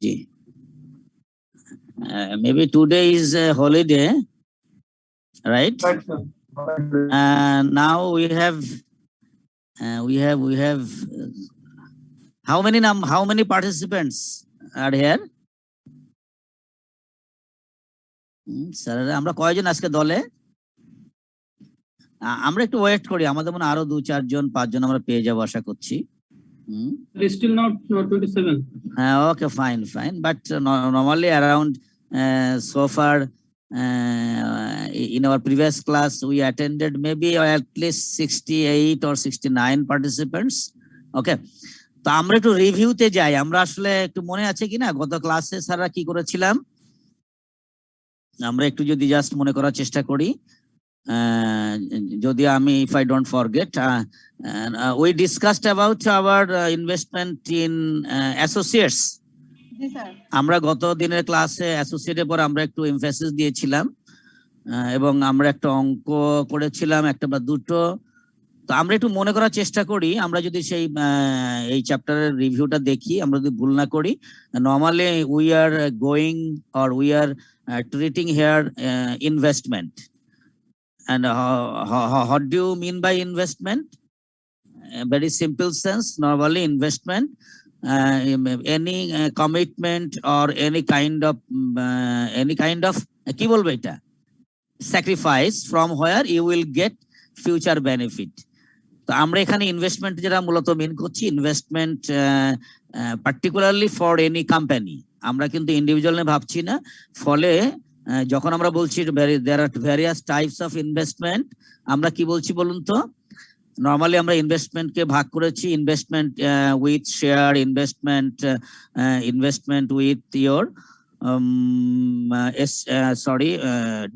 G maybe today is a holiday, right? Now we have how many participants are here? Sir আমরা কয়জন আজকে দলে? আমরা একটু ওয়েট করি, আমাদের মনে আরো 2-4 জন 5 জন আমরা পেয়ে যাবো আশা করছি। Still not 27. Okay, fine, but normally around so far in our previous class we attended maybe at least 68 or 69 participants. Okay, তো আমরা একটু রিভিউতে যাই। আমরা আসলে একটু মনে আছে কিনা গত ক্লাসে স্যাররা কি করেছিলাম, আমরা একটু যদি জাস্ট মনে করার চেষ্টা করি। যদি আমি if I don't forget, we discussed about our investment in associates. আমরা গত দিনের ক্লাসে অ্যাসোসিয়েটের পর আমরা একটু এমফাসিস দিয়েছিলাম এবং আমরা একটা অঙ্ক করেছিলাম, একটা বা দুটো। তো আমরা একটু মনে করার চেষ্টা করি, আমরা যদি সেই এই চ্যাপ্টারের রিভিউটা দেখি, আমরা যদি ভুল না করি। Normally we are going or we R treating here investment. And what do you mean by investment? Very simple sense. Normally investment, any commitment or any kind of কি বলবো এটা, sacrifice from where you will get future benefit. তো আমরা এখানে investment যেটা মূলত মিন করছি, investment particularly for any company. আমরা কিন্তু ইন্ডিভিজুয়াল নিয়ে ভাবছি না। ফলে যখন আমরা বলছি there are various types of investment, আমরা কি বলছি বলুন তো? নরমালি আমরা ইনভেস্টমেন্টকে ভাগ করেছি investment with share, investment with your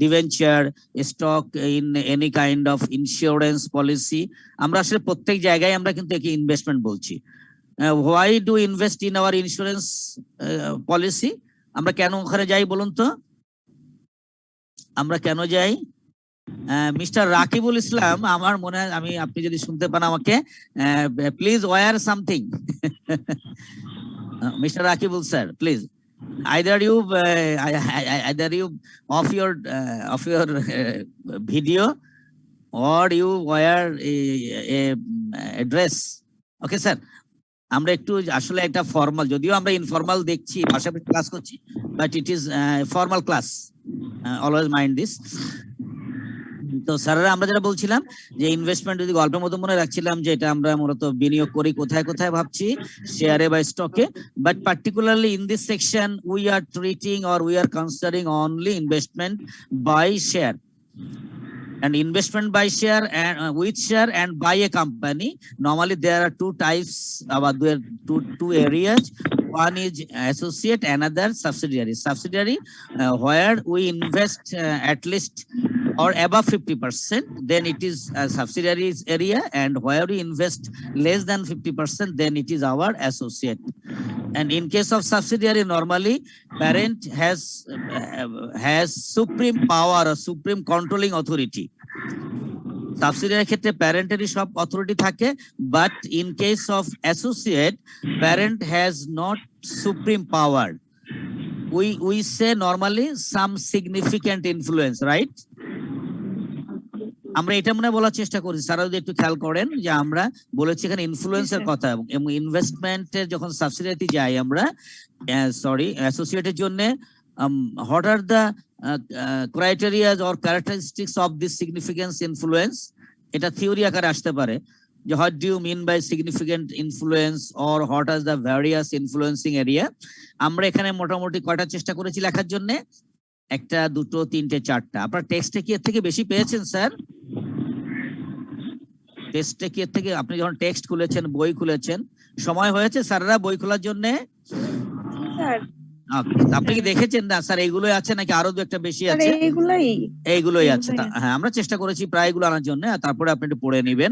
debenture, stock, in any kind of insurance policy. আমরা আসলে প্রত্যেক জায়গায় আমরা কিন্তু একে ইনভেস্টমেন্ট বলছি। why do invest in our insurance policy? আমরা কেন ওখানে যাই বলুন তো? আমরা কেন যাই? মিস্টার রাকিবুল ইসলাম, আমার মনে হয় আপনি যদি শুনতে পান আমাকে, please wear something. Mister Rakibul sir, please either you off your video or you wear a dress. Okay sir, আমরা একটু আসলে একটা ফর্মাল, যদিও আমরা ইনফর্মাল দেখছি, পাশাপাশি ক্লাস করছি, but it is formal class, always mind this. তো স্যারেরা আমরা যেটা বলছিলাম যে ইনভেস্টমেন্ট যদি গল্পের মতো মনে রাখছিলাম যে এটা আমরা মূলত বিনিয়োগ করি কোথায় কোথায় ভাবছি, শেয়ারে বা স্টকে, but particularly in this section we are treating or we are considering only investment by share. And investment by share and with share and by a company. Normally there are two types, there are two areas. One is associate, another subsidiary. Subsidiary where we invest at least or above 50%, then it is a subsidiaries area, and where we invest less than 50%, then it is our associate. And in case of subsidiary, normally parent has supreme power or supreme controlling authority. Subsidiary ক্ষেত্রে প্যারেন্টেরই সব authority থাকে, but in case of associate parent has not supreme power. We say normally some significant influence, right? আমরা এটা মনে বলার চেষ্টা করছি, Sarah যদি একটু খেয়াল করেন যে আমরা বলেছি এখানে ইনফ্লুয়েন্সের কথা, এবং ইনভেস্টমেন্টের যখন সাবসিডিয়ারিতে যাই আমরা, অ্যাসোসিয়েটের জন্য what are the criteria or characteristics of this significance influence? এটা থিওরি আকারে আসতে পারে যে what do you mean by significant influence or what are the various influencing area. আমরা এখানে মোটামুটি কয়টা চেষ্টা করেছি লেখার জন্য, একটা, দুটো, তিনটে, চারটা। আপনার টেক্সটে কি এর থেকে বেশি পেয়েছেন স্যার? টেক্সটে কি এর থেকে, আপনি যখন টেক্সট খুলেছেন, বই খুলেছেন, সময় হয়েছে স্যাররা বই খোলার জন্য? আপনি কি দেখেছেন না স্যার এইগুলোই আছে নাকি আরো দু একটা বেশি আছে? এইগুলোই আছে। হ্যাঁ, আমরা চেষ্টা করেছি প্রায় এগুলো আনার জন্য, তারপরে আপনি একটু পড়ে নেবেন।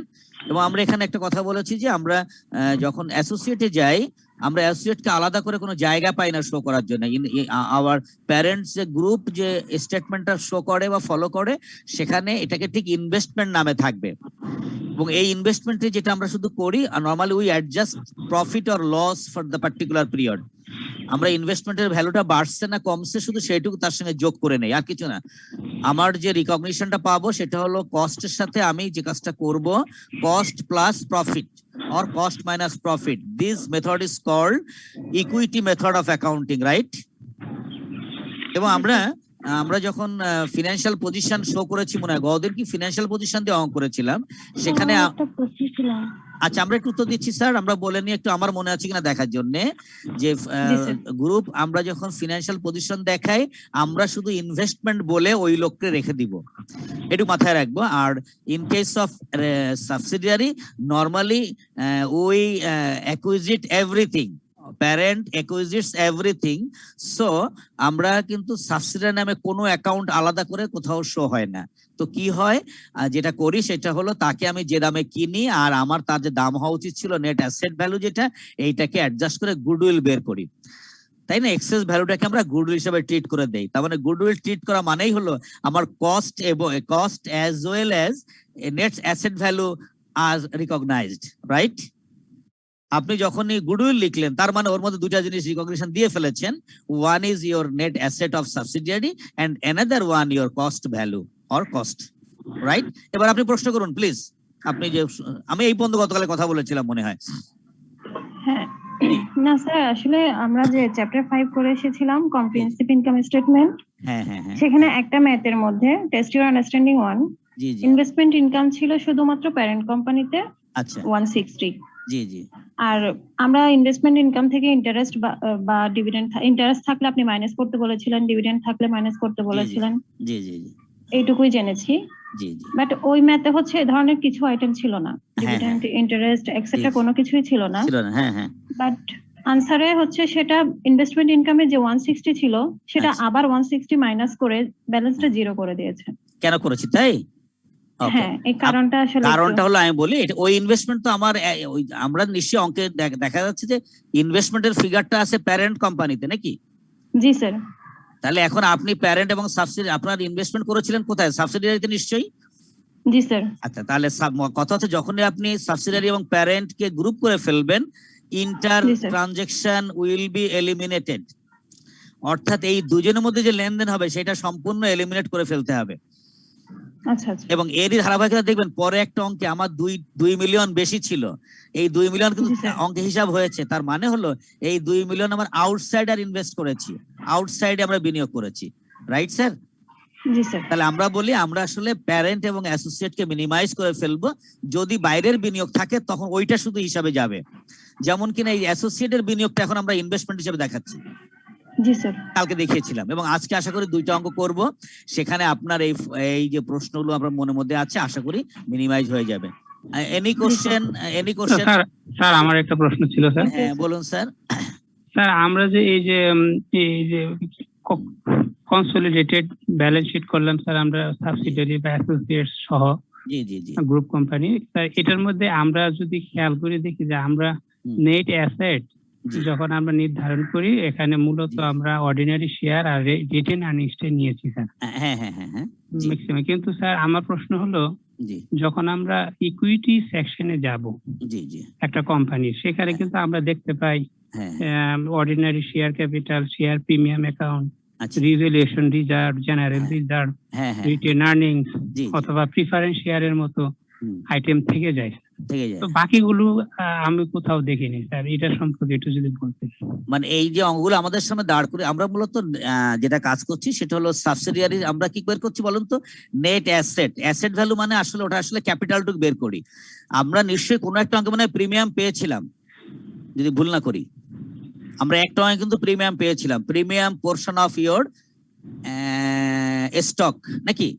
এবং আমরা এখানে একটা কথা বলেছি যে আমরা যখন অ্যাসোসিয়েটে যাই, আমরা অ্যাসোসিয়েটকে আলাদা করে কোনো জায়গা পাই না শো করার জন্য। আওয়ার প্যারেন্টস যে গ্রুপ যে স্টেটমেন্টটা শো করে বা ফলো করে, সেখানে এটাকে ঠিক ইনভেস্টমেন্ট নামে থাকবে। এবং এই ইনভেস্টমেন্টে যেটা আমরা শুধু করি, normally we adjust profit or loss for the particular period. আমরা ইনভেস্টমেন্টের ভ্যালুটা বাড়ছে না কমছে শুধু সেইটুকু তার সঙ্গে যোগ করে নেই, আর কিছু না। আমার যে রিকগনিশনটা পাবো সেটা হলো কস্টের সাথে আমি যে কাজটা করব, cost plus profit or cost minus profit. This method is called equity method of accounting, right? এবং আমরা যখন ফিনান্সিয়াল পজিশন শো করেছি, মনে হয় গতদিন কি ফিনান্সিয়াল পজিশন দিয়ে অঙ্ক করেছিলাম, সেখানে আচ্ছা আমরা একটু উত্তর দিচ্ছি স্যার, আমরা বলে নিই একটু, আমার মনে আছে কিনা দেখার জন্য যে গ্রুপ আমরা যখন ফিনান্সিয়াল পজিশন দেখাই আমরা শুধু ইনভেস্টমেন্ট বলে ওই লোককে রেখে দিব, একটু মাথায় রাখবো। আর in case of subsidiary normally we acquisite everything, parent acquisites everything, so আমরা কিন্তু সাবসিডিয়ারি নামে কোনো অ্যাকাউন্ট আলাদা করে কোথাও শো হয় না। তো কি হয়, যেটা করি সেটা হলো তাকে আমি যে দামে কিনি আর আমার তার যে দাম হওয়া উচিত ছিল নেট অ্যাসেট ভ্যালু যেটা, এইটাকে অ্যাডজাস্ট করে গুডউইল বের করি, তাই না? এক্সেস ভ্যালুটাকে আমরা গুডউইল হিসেবে ট্রিট করে দেই। তার মানে গুডউইল ট্রিট করা মানেই হলো আমার কস্ট এবং cost as well as net asset value আজ রিকগনাইজড, রাইট? আপনি যখনই গুডউইল লিখলেন তার মানে ওর মধ্যে দুটা জিনিস রিকগনিশন দিয়ে ফেলেছেন, one is your net asset of subsidiary and another one your cost value or cost, right? এবার আপনি প্রশ্ন করুন প্লিজ। আপনি যে আমি এই পর্যন্ত গতকালে কথা বলেছিলাম মনে হয়। হ্যাঁ না স্যার, আসলে আমরা যে চ্যাপ্টার 5 করে এসেছিলাম কম্প্রিহেনসিভ ইনকাম স্টেটমেন্ট, হ্যাঁ হ্যাঁ হ্যাঁ, সেখানে একটা ম্যাথের মধ্যে test your understanding 1 G G, investment income ছিল শুধুমাত্র প্যারেন্ট কোম্পানিতে আচ্ছা 160, জি জি, আর আমরা ইনভেস্টমেন্ট ইনকাম থেকে ইন্টারেস্ট বা ডিভিডেন্ড, ইন্টারেস্ট থাকলে আপনি মাইনাস করতে বলেছিলেন, ডিভিডেন্ড থাকলে মাইনাস করতে বলেছিলেন, জি জি জি, এইটুকুই জেনেছি। জি জি, বাট ওই ম্যাথে হচ্ছে এই ধরনের কিছু আইটেম ছিল না, হ্যাঁ, ডিভিডেন্ড, ইন্টারেস্ট এক্সেট্রা জি। কোনো কিছুই ছিল না। ছিল না, হ্যাঁ হ্যাঁ, বাট আনসারে হচ্ছে সেটা ইনভেস্টমেন্ট ইনকামে যে 160 ছিল সেটা আচ্ছা। আবার 160 মাইনাস করে ব্যালেন্সটা জিরো করে দিয়েছে। কেন করেছি তাই? Okay. হ্যাঁ, এই কারণটা আসলে কারণটা হলো আমি বলি, এটা ওই ইনভেস্টমেন্ট তো আমার আমরা নিশ্চয়ই অঙ্কে দেখা যাচ্ছে যে ইনভেস্টমেন্টের ফিগারটা আছে প্যারেন্ট কোম্পানিতে নাকি? জি স্যার। তাহলে এখন আপনি প্যারেন্ট এবং সাবসিডি আপনার ইনভেস্টমেন্ট করেছিলেন কোথায়? সাবসিডিয়ারিতে নিশ্চয়ই। জি স্যার। আচ্ছা, তাহলে কথা হচ্ছে যখনই আপনি সাবসিডিয়ারি এবং প্যারেন্ট কে গ্রুপ করে ফেলবেন, inter G, sir. Transaction will be eliminated, অর্থাৎ এই দুজনের মধ্যে যে লেনদেন হবে সেটা সম্পূর্ণ এলিমিনেট করে ফেলতে হবে। আচ্ছা আচ্ছা। এবং এরই ধারাবাহিকতা দেখবেন পরে একটা অঙ্কে আমার 2 মিলিয়ন বেশি ছিল, এই 2 মিলিয়ন কিন্তু জি, স্যার। অঙ্কে হিসাব হয়েছে, তার মানে হলো এই 2 মিলিয়ন আমার আউটসাইডার ইনভেস্ট করেছি, আউটসাইডে আমরা বিনিয়োগ করেছি, রাইট স্যার? জি স্যার। তাহলে আমরা বলি আমরা আসলে প্যারেন্ট এবং অ্যাসোসিয়েট কে মিনিমাইজ করে ফেলবো, যদি বাইরের বিনিয়োগ থাকে তখন ওইটা শুধু হিসাবে যাবে। যেমন কিনা এই অ্যাসোসিয়েটের বিনিয়োগটা এখন আমরা ইনভেস্টমেন্ট হিসেবে দেখাচ্ছি, জি স্যার। কালকে দেখিয়েছিলাম, এবং আজকে আশা করি 2টা অঙ্ক করব, সেখানে আপনার এই যে প্রশ্নগুলো আপনার মনের মধ্যে আছে আশা করি মিনিমাইজ হয়ে যাবে। Any question? স্যার আমার একটা প্রশ্ন ছিল স্যার। হ্যাঁ বলুন স্যার। স্যার আমরা যে এই যে কনসলিডেটেড ব্যালেন্স শিট করলাম স্যার আমরা সাবসিডিয়ারি বা অ্যাসোসিয়েটস সহ জি জি জি, গ্রুপ কোম্পানি, স্যার এটার মধ্যে আমরা যদি খেয়াল করে দেখি যে আমরা নেট অ্যাসেট যখন আমরা নির্ধারণ করি এখানে মূলত আমরা অর্ডিনারি শেয়ার আর রিটেন আর্নিংসটা নিয়েছি স্যার। হ্যাঁ হ্যাঁ হ্যাঁ হ্যাঁ, ম্যাক্সিমাম। কিন্তু স্যার আমার প্রশ্ন হলো জি যখন আমরা ইকুইটি সেকশনে যাব জি জি, একটা কোম্পানির, সেখানে কিন্তু আমরা দেখতে পাই হ্যাঁ ordinary share capital, share premium account, আচ্ছা, রিভ্যালুয়েশন রিজার্ভ, জেনারেল রিজার্ভ, হ্যাঁ হ্যাঁ, রিটেন আর্নিংস জি অথবা প্রিফারেন্স শেয়ারের মতো আইটেম থেকে যায়। থেকে যায়। তো বাকিগুলো আমি কোথাও দেখিনি স্যার, এটা সম্পর্কে একটু যদি বলতেন। মানে এই যে অঙ্কগুলো আমাদের সামনে দাঁড় করে আমরা মূলত যেটা কাজ করছি সেটা হলো সাবসিডিয়ারি আমরা কি বের করছি বলুন তো? নেট অ্যাসেট, অ্যাসেট ভ্যালু মানে আসলে ওটা আসলে ক্যাপিটালটুকু বের করি। আমরা নিশ্চয়ই কোনো একটা অঙ্কে মানে প্রিমিয়াম পেয়েছিলাম যদি ভুল না করি, আমরা একটা অঙ্কে কিন্তু প্রিমিয়াম পেয়েছিলাম, premium portion of your stock নাকি?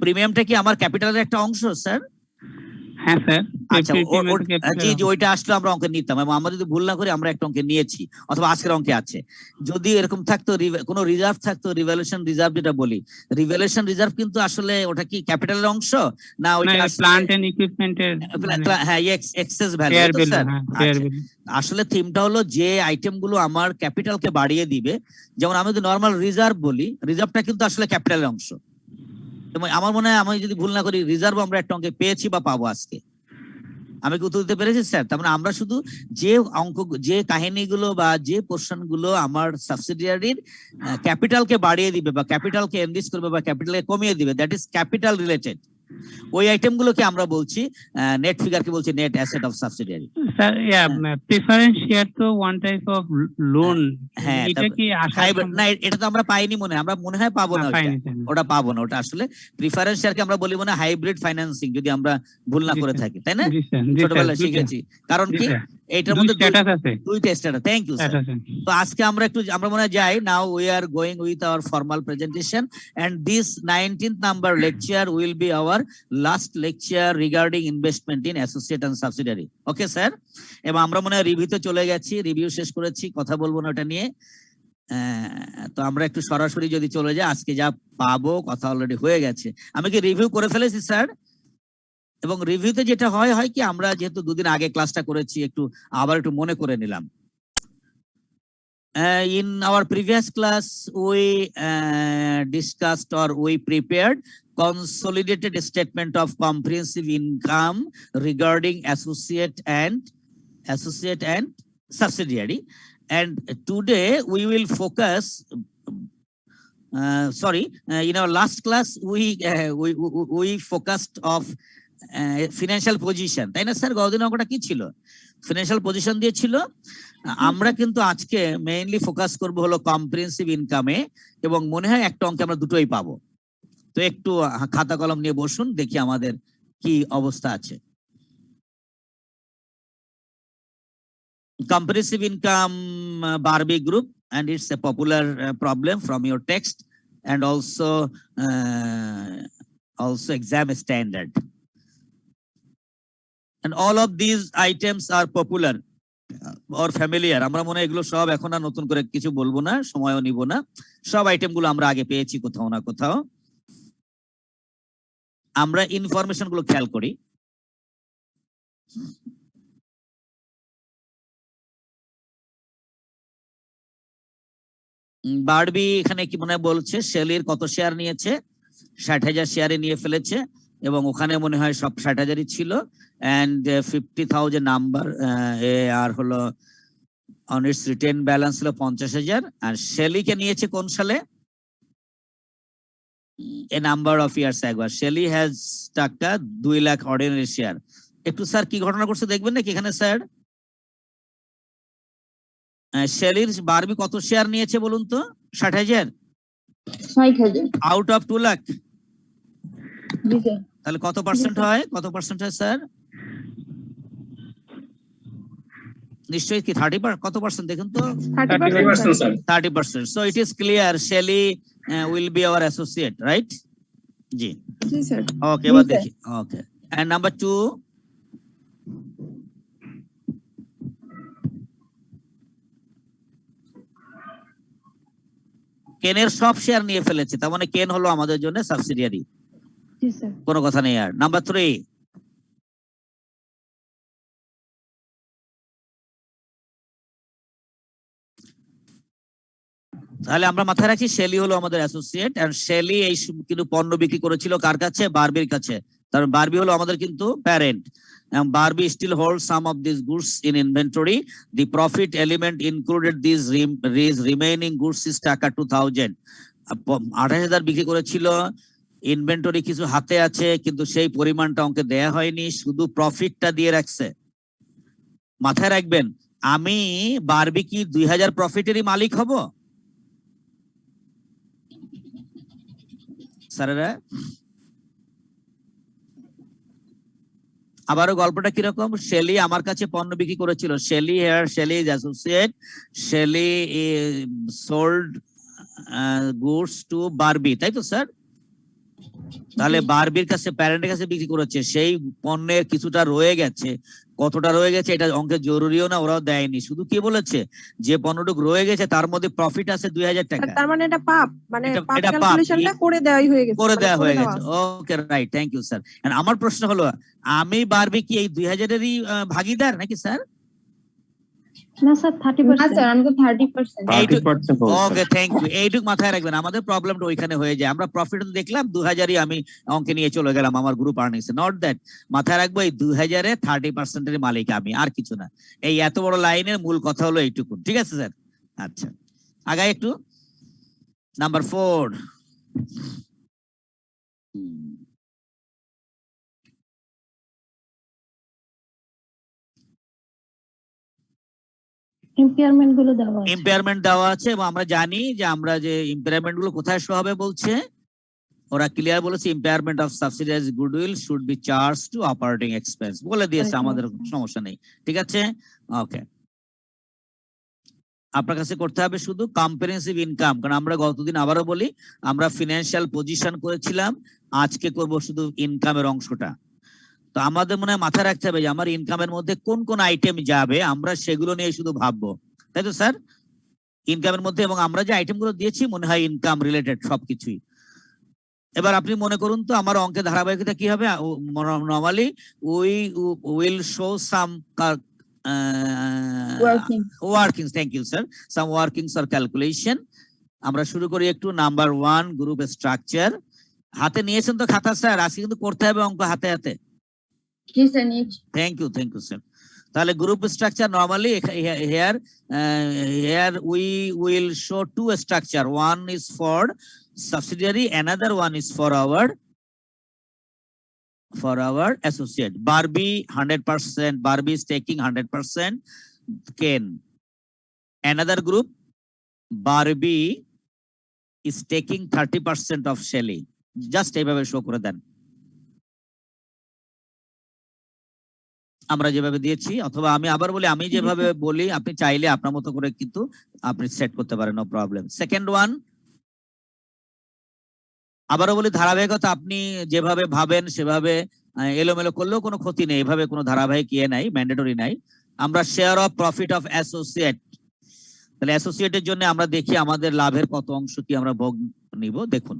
প্রিমিয়ামটা কি আমার ক্যাপিটালের একটা অংশ স্যার? হ্যাঁ স্যার। আচ্ছা, জি জি, ওইটা আসলে আমরা অঙ্কে নিতাম, এবং আমরা যদি ভুল না করি আমরা একটা অঙ্কে নিয়েছি অথবা আজকের অঙ্কে আছে। যদি এরকম থাকতো কোনো রিজার্ভ থাকতো, রিভ্যালুয়েশন রিজার্ভ যেটা বলি, রিভ্যালুয়েশন রিজার্ভ কিন্তু আসলে ওটা কি ক্যাপিটালের অংশ না ওইটা প্ল্যান্ট এন্ড ইকুইপমেন্টের? হ্যাঁ, এক্সেস ভ্যালু স্যার। আসলে থিমটা হলো যে আইটেম গুলো আমার ক্যাপিটালকে বাড়িয়ে দিবে, যেমন আমি যদি নর্মাল রিজার্ভ বলি, রিজার্ভটা কিন্তু আসলে ক্যাপিটালের অংশ। এবং আমার মনে হয় আমি যদি ভুল না করি রিজার্ভ আমরা একটা অঙ্কে পেয়েছি বা পাবো আজকে। আমি কি উত্তর দিতে পেরেছি স্যার? তার মানে আমরা শুধু যে অঙ্ক, যে কাহিনীগুলো বা যে পোর্শন গুলো আমার সাবসিডিয়ারির ক্যাপিটালকে বাড়িয়ে দিবে বা ক্যাপিটালকে এনরিচ করবে বা ক্যাপিটালকে কমিয়ে দিবে, দ্যাট ইজ ক্যাপিটাল রিলেটেড, ওই আইটেম গুলোকে আমরা বলছি নেট ফিগারকে বলছি net asset of subsidiary. Sir preference share তো ওয়ান টাইপ অফ লোন, হ্যাঁ, এটা কি আশা হাইব্রিড না, এটা তো আমরা পাইনি মনে হয়, আমরা মনে হয় পাবো না ওটা, পাইনি স্যার। ওটা পাবো না, ওটা আসলে প্রিফারেন্স শেয়ারকে আমরা বলি মনে হাইব্রিড ফাইন্যান্সিং, যদি আমরা ভুল না জি করে স্যার, থাকি, তাই না? জি স্যার, জি স্যার, ছোটবেলায় দুইটা। শিখেছি, কারণ জি কি স্যার, এইটার দুই মধ্যে স্ট্যাটাস আছে। দুইটা status. Thank you sir. Status আছে। তো আজকে আমরা একটু, আমরা মনে হয় যাই, now we are going with our formal presentation and this 19th number lecture will be our last lecture regarding investment in associate and subsidiary. Okay sir? এবং আমরা মনে হয় রিভিউতে চলে গেছি, রিভিউ শেষ করেছি, কথা বলবো না ওটা নিয়ে। তো আমরা একটু সরাসরি যদি চলে যাই, আজকে যা পাবো কথা অলরেডি হয়ে গেছে। আমি কি রিভিউ করে ফেলেছি স্যার? এবং রিভিউতে যেটা হয় কি, আমরা যেহেতু দুদিন আগে ক্লাসটা করেছি, একটু আবার একটু মনে করে নিলাম। In our previous class, we discussed or we prepared consolidated statement of comprehensive income regarding associate and subsidiary. And today we will focus. In our last class we focused of financial position, তাই না sir? গতদিন অঙ্কটা কি ছিল? Financial position দিয়েছিল। আমরা কিন্তু আজকে মেইনলি ফোকাস করব হলো কম্প্রিহেনসিভ ইনকামে, এবং মনে হয় একটা অঙ্কে আমরা দুটোই পাবো। তো একটু খাতা কলম নিয়ে বসুন, দেখি আমাদের কি অবস্থা আছে। Comprehensive income, Barbie group, and it's a popular problem from your text and also exam standard. And all of these items are popular or familiar. আমরা মনে হয় এগুলো সব এখন আর নতুন করে কিছু বলবো না, সময়ও নিব না। সব আইটেম গুলো আমরা আগে পেয়েছি কোথাও না কোথাও। আমরা ইনফরমেশন গুলো খেয়াল করি। বারবি এখানে কি মনে বলছে, শেলির কত শেয়ার নিয়েছে? 60,000 শেয়ারে নিয়ে ফেলেছে, এবং ওখানে মনে হয় সব 60,000ই ছিল। and 50,000 নাম্বার আর হলো on its retained balance হলো 50,000। আর শেলিকে নিয়েছে কোন সালে? a number of years ago. Shelly has taka 2 lakh ordinary share. একটু স্যার কি ঘটনা করছে দেখবেন নাকি এখানে স্যার? শেলির বারবি কত শেয়ার নিয়েছে বলুন তো? 60,000 আউট অফ 2 লাখ। তাহলে কত পার্সেন্ট হয়? কত পার্সেন্ট হয় স্যার? নিশ্চয়ই কি 30%? কত পার্সেন্ট দেখুন তো? 30%. So it is clear Shelly will be our associate, right? জি স্যার। ওকে, এবার দেখি। ওকে, and number 2, কেনের সব শেয়ার নিয়ে ফেলেছে, তার মানে কেন হলো আমাদের জন্য সাবসিডিয়ারি। জি স্যার। কোনো কথা নেই আর। নাম্বার 3, তাহলে আমরা মাথায় রাখি শেলি হলো আমাদের অ্যাসোসিয়েট, এন্ড শেলি এই কিন্তু পণ্য বিক্রি করেছিল কার কাছে? বারবির কাছে। তার বারবি হলো আমাদের কিন্তু parent, and Barbie still holds some of these goods in inventory. The profit element included these remaining goods is টাকা 2,000। 28,000 বিক্রি করেছিল, ইনভেন্টরি কিছু হাতে আছে, কিন্তু সেই পরিমাণটা অঙ্কে দেয়া হয়নি, শুধু প্রফিটটা দিয়ে রাখছে। মাথায় রাখবেন, আমি বারবি কি 2,000 প্রফিটেরই মালিক হব স্যারেরা? আবারও গল্পটা কিরকম? শেলি আমার কাছে পণ্য বিক্রি করেছিল, Shelly is associate, Shelly sold goods to Barbie, তাই তো স্যার? তাহলে বারবির কাছে, প্যারেন্টের কাছে বিক্রি করেছে, সেই পণ্যের কিছুটা রয়ে গেছে। কতটা রয়ে গেছে এটা অঙ্কে জরুরিও না, ওরাও দেয়নি, শুধু কি বলেছে যে পণ্যটুকু রয়ে গেছে তার মধ্যে প্রফিট আছে 2,000 টাকা। তার মানে এটা পাপ, মানে পাপ এটা পাপ, ক্যালকুলেশনটা করে দেওয়াই হয়ে গেছে, করে মানে দেওয়া হয়ে দেওয়া গেছে। আছে। ওকে, রাইট, থ্যাংক ইউ স্যার। আমার প্রশ্ন হলো, আমি বারবি কি এই 2,000-এরই ভাগিদার নাকি স্যার? না স্যার 30%। স্যার আমি তো 30%। 30% ওকে, থ্যাংক ইউ। এইটুক মাথায় রাখবেন, আমাদের প্রবলেমটা ওইখানে হয়ে যায়। আমরা প্রফিট দেখলাম 2000ই আমি অঙ্কে নিয়ে চলে গেলাম আমার গ্রুপ আর্নিংস, নট দ্যাট। মাথায় রাখবো এই 2000-এ 30%-এর মালিক আমি, আর কিছু না। এই এত বড় লাইনের মূল কথা হলো এইটুকু, ঠিক আছে স্যার? আচ্ছা, আগাই একটু। নাম্বার 4, ইম্পেয়ারমেন্ট গুলো দেওয়া আছে। ইম্পেয়ারমেন্ট দেওয়া আছে এবং আমরা জানি যে আমরা যে ইম্পেয়ারমেন্ট গুলো কোথায় শো হবে বলছে, ওরা ক্লিয়ার বলেছে impairment of subsidiaries goodwill should be charge to operating expense, বলে দিয়েছে, আমাদের সমস্যা নেই, ঠিক আছে? ওকে, আপনার কাছে করতে হবে শুধু কম্প্রিহেনসিভ ইনকাম, কারণ আমরা গতদিন আবারও বলি আমরা ফিনান্সিয়াল পজিশন করেছিলাম, আজকে করব শুধু ইনকামের অংশটা। তো আমাদের মনে হয় মাথায় রাখতে হবে যে আমার ইনকামের মধ্যে কোন কোন আইটেম যাবে, আমরা সেগুলো নিয়ে শুধু ভাববো, তাই তো স্যার? ইনকামের মধ্যে, এবং আমরা যে আইটেমগুলো দিয়েছি মনে হয় ইনকাম রিলেটেড সবকিছুই। এবার আপনি মনে করুন তো আমার অঙ্কের ধারাবাহিকতা কি হবে? Normally we will show some workings, thank you sir, some workings or calculation. আমরা শুরু করি একটু। Number 1, group structure. হাতে নিয়েছেন তো খাতা স্যার? আজকে কিন্তু করতে হবে অঙ্ক হাতে হাতে। জি স্যার, নিয়েছি। Thank you sir. তাহলে group structure normally here we will show 2 structure. One is for subsidiary, another one is for our associate. Barbie 100%, Barbie is taking 100%. Ken. Another group, Barbie is taking 30% of Shelly. Just এইভাবে show করে দেন, আমরা যেভাবে দিয়েছি, অথবা আমি আবার বলি, আমি যেভাবে বলি আপনি চাইলে আপনার মতো করে কিন্তু আপনি সেট করতে পারেন, নো প্রবলেম। সেকেন্ড ওয়ান, আবারও বলি ধারাবাহিকতা আপনি যেভাবে ভাবেন সেভাবে এলোমেলো করলেও কোনো ক্ষতি নেই, এভাবে কোনো ধারাবাহিক নাই, ম্যান্ডেটরি নাই। আমরা share of profit of associate, তাহলে অ্যাসোসিয়েটের জন্য আমরা দেখি আমাদের লাভের কত অংশ কি আমরা ভোগ নিব। দেখুন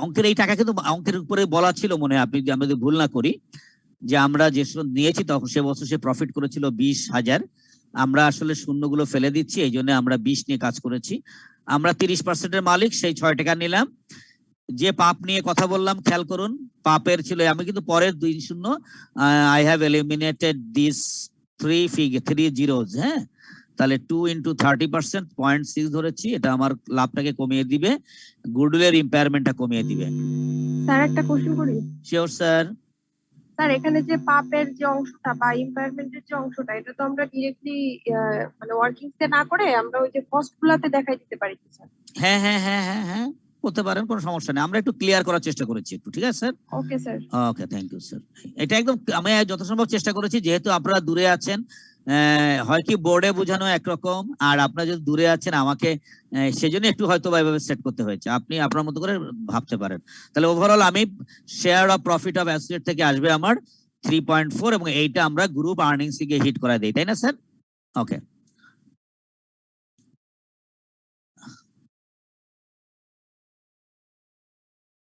অঙ্কের এই টাকা কিন্তু অঙ্কের উপরে বলা ছিল মনে হয়, আপনি আমি যদি ভুল না করি, যে আমরা যে নিয়েছি তখন সে বছর সে প্রফিট করেছিল 20,000। আমরা আসলে শূন্যগুলো ফেলে দিচ্ছি, এই জন্য আমরা 20 নিয়ে কাজ করেছি। আমরা 30%-এর মালিক, সেই 6 টাকা নিলাম। যে পাপ নিয়ে কথা বললাম খেয়াল করুন, পাপের ছিল, আমি কিন্তু পরের 2 I have eliminated this 3 zeros, হ্যাঁ। তাহলে 2 into 30%, 0.6 ধরেছি, এটা আমার লাভটাকে কমিয়ে দিবে, গুডউইলের ইম্পেয়ারমেন্টটা কমিয়ে দিবে। স্যার একটা কোশ্চেন করি। Sure sir. স্যার এখানে যে পাপের যে অংশটা বা ইম্পায়ারমেন্টের যে অংশটা, এটা তো আমরা ডিরেক্টলি মানে ওয়ার্কিংস তে না করে আমরা ওই যে কস্ট গুলাতে দেখাই দিতে পারি স্যার? হ্যাঁ করতে পারেন, কোনো সমস্যা নেই। আমরা একটু ক্লিয়ার করার চেষ্টা করেছি একটু, ঠিক আছে sir? Okay sir. Okay, thank you sir. এটা একদম আমি যত সম্ভব চেষ্টা করেছি, যেহেতু আপনারা দূরে আছেন, হয় কি বোর্ডে বোঝানো একরকম, আর আপনারা যদি দূরে আছেন আমাকে সেজন্য একটু হয়তো এভাবে সেট করতে হয়েছে, আপনি আপনার মতো করে ভাবতে পারেন। তাহলে ওভারঅল আমি share of profit of associate থেকে আসবে আমার 3.4, এবং এইটা আমরা গ্রুপ আর্নিংস থেকে হিট করা দেই, তাই না স্যার? ওকে,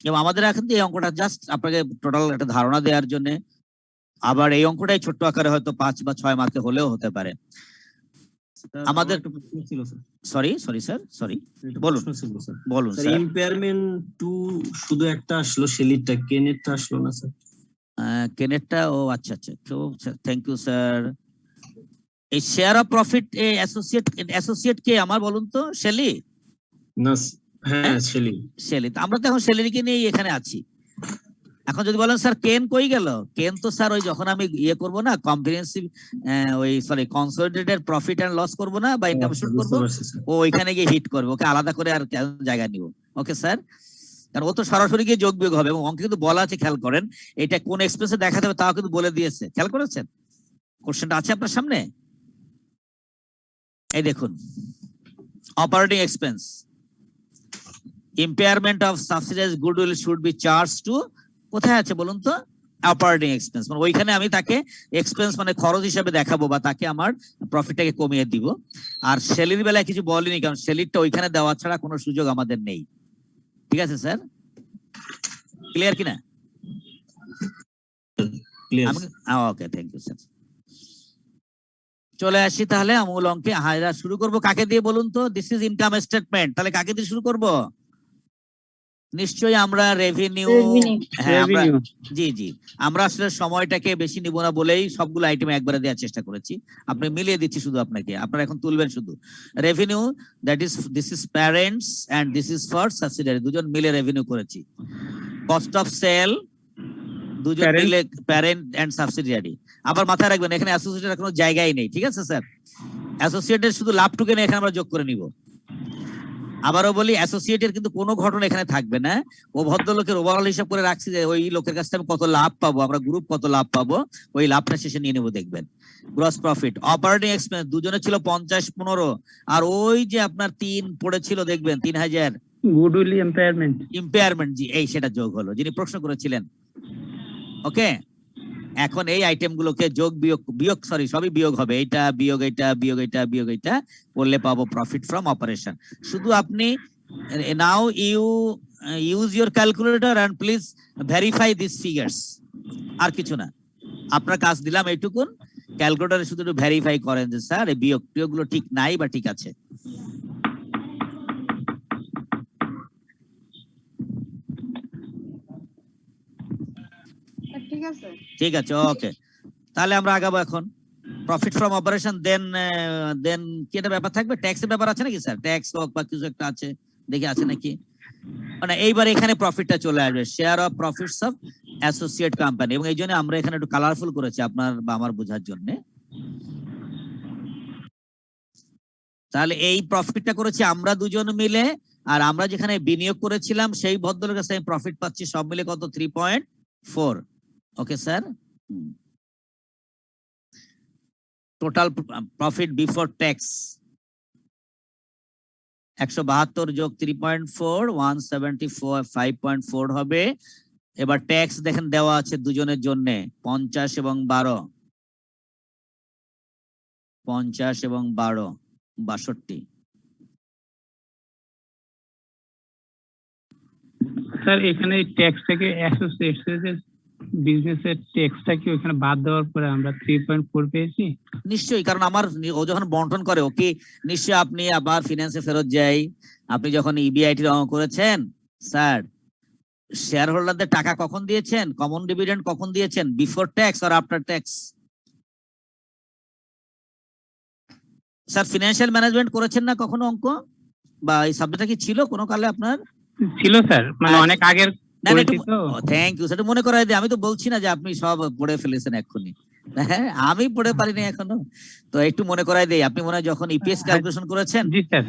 এবং আমাদের এখন এই অঙ্কটা জাস্ট আপনাকে টোটাল একটা ধারণা দেওয়ার জন্য, আবার এই অঙ্কটাই ছোট্ট আকারে হয়তো 5 বা 6 মার্কে হলেও হতে পারে। আমাদের সরি স্যার, সরি বলুন বলুন স্যার। ইম্পেয়ারমেন্ট 2 শুধু একটা আসলো, শেলিরটা, কেনেরটা আসলো না স্যার? কেনেরটা, ও আচ্ছা, থ্যাংক ইউ স্যার। এই শেয়ার অফ প্রফিট অ্যাসোসিয়েট কে আমার বলুন তো? শেলি না, হ্যাঁ শেলি। আমরা তো এখন শেলিকে নিয়ে এখানে আছি। এখন যদি বলেন স্যার কেন কই গেল, কেন তো স্যার ওই যখন আমি করব না comprehensive consolidated profit and loss করব না, বা ইনকাম শুট করব, ও ওইখানে গিয়ে হিট করবে, ওকে আলাদা করে আর জায়গা নিব। ওকে স্যার, কারণ ও তো সরাসরি গিয়ে যোগ বিয়োগ হবে, এবং অঙ্কে কিন্তু বলা আছে, খেয়াল করেন, এটা কোন এক্সপ্রেসে দেখাতে হবে তাও কিন্তু বলে দিয়েছে, খেয়াল করেছেন? কোশ্চেনটা আছে আপনার সামনে, এই দেখুন। Operating expense, impairment of subsidiaries goodwill should be charge to, কোথায় আছে বলুন তো? অপারেটিং এক্সপেন্স, মানে ওইখানে আমি তাকে এক্সপেন্স মানে খরচ হিসেবে দেখাবো, বা তাকে আমার প্রফিটটাকে কমিয়ে দিব। আর শেলির বেলায় কিছু বলিনি, কারণ শেলিরটা ওইখানে দেওয়া ছাড়া কোনো সুযোগ আমাদের নেই। ঠিক আছে স্যার, ক্লিয়ার কিনা? Clear. Okay, thank you sir. চলে আসি তাহলে মূল অঙ্কে। হায়রা শুরু করব কাকে দিয়ে বলুন তো? This is income statement. তাহলে কাকে দিয়ে শুরু করব? নিশ্চয়ই আমরা রেভিনিউ। Revenue. হ্যাঁ আমরা, Revenue। জি জি, আমরা আসলে সময়টাকে বেশি নিব না বলেই সবগুলো আইটেম একবারে দেওয়ার চেষ্টা করেছি। আপনি মিলিয়ে দিচ্ছি শুধু আপনাকে, আপনারা এখন তুলবেন শুধু। Revenue, that is, this is parents and this is for subsidiary, দুজন মিলে রেভিনিউ করেছি। কস্ট অফ সেল, দুজন Parent. মিলে প্যারেন্ট এন্ড সাবসিডিয়ারি। আবার মাথায় রাখবেন এখানে অ্যাসোসিয়েটের কোনো জায়গাই নেই, ঠিক আছে স্যার? অ্যাসোসিয়েটের শুধু লাভটুকু এখানে আমরা যোগ করে নিব। আবারও বলি, অ্যাসোসিয়েটের কিন্তু কোনো ঘটনা এখানে থাকবে না। ও ভদ্রলোকের ওভারঅল হিসাব করে রাখছি যে ওই লোকের কাছ থেকে আমি কত লাভ পাবো, আমরা গ্রুপ কত লাভ পাবো, ওই লাভটা শেষে নিয়ে নেবো দেখবেন। গ্রস প্রফিট, অপারেটিং এক্সপেন্স, দুজনে ছিল 50-15, আর ওই যে আপনার 3 পড়েছিল দেখবেন 3000 গুডউইল ইম্পেয়ারমেন্ট। ইম্পেয়ারমেন্ট, জি এই সেটা যোগ হলো যিনি প্রশ্ন করেছিলেন। ওকে, এখন এই আইটেম গুলোকে যোগ বিয়োগ বিয়োগ সরি সবই বিয়োগ হবে, এইটা বিয়োগ এইটা বিয়োগ এইটা বিয়োগ এইটা করলে পাবো প্রফিট ফ্রম অপারেশন। শুধু আপনি now you use your calculator and please verify this figures, আর কিছু না। আপনার কাজ দিলাম এইটুকুন, ক্যালকুলেটরে শুধু একটু ভেরিফাই করেন যে স্যার এই বিয়োগ টিয়োগ গুলো ঠিক নাই বা ঠিক আছে। ঠিক আছে। ঠিক আছে, ওকে, তাহলে আমরা আগাবো এখন। প্রফিট ফ্রম অপারেশন, দেন কি একটা ব্যাপার থাকবে, ট্যাক্সের ব্যাপার আছে নাকি স্যার? ট্যাক্স হোক বা কিছু একটা আছে, দেখি আছে নাকি। মানে এইবার এখানে প্রফিটটা চলে আসবে, share of profits of associate company, এবং এই জন্য আমরা এখানে একটু কালারফুল করেছি আপনার বা আমার বোঝার জন্য। তাহলে এই প্রফিটটা করেছি আমরা দুজন মিলে, আর আমরা যেখানে বিনিয়োগ করেছিলাম সেই ভদ্রলোকের কাছে আমি প্রফিট পাচ্ছি সব মিলে কত, 3.4। Okay sir, total profit before tax 172 যোগ 3.4, 174, 5.4 হবে। এবার ট্যাক্স দেখেন দেওয়া আছে দুজনের জন্য 50 এবং 12, 50 এবং 12, 62। স্যার এখানে ট্যাক্স থেকে অ্যাসোসিয়েটের বিজনেসের ট্যাক্সটা কি ওখানে বাদ দেওয়ার পরে আমরা 3.4 পেয়েছি? নিশ্চয়ই, কারণ আমার ও যখন বন্টন করে ওকে নিশ্চয়ই আপনি আবার ফিনান্সে ফেরত যাই। আপনি যখন ইবিআইটি রং করেছেন স্যার, শেয়ার হোল্ডারদের টাকা কখন দিয়েছেন, কমন ডিভিডেন্ড কখন দিয়েছেন, বিফোর ট্যাক্স আর after tax? Sir financial management করেছেন না কখনো অঙ্ক, বা এই সাবজেক্টটা কি ছিল কোনো কালে আপনার? ছিল স্যার, মানে অনেক আগের না না, করেছি তো। থ্যাংক ইউ স্যার, মনে করাই দিই। আমি তো বলছি না যে আপনি সব পড়ে ফেলেছেন এক্ষুনি, হ্যাঁ আমি পড়ে পারিনি এখনো, তো একটু মনে করাই দেই। আপনি মনে হয় যখন ইপিএস ক্যালকুলেশন করেছেন জি স্যার।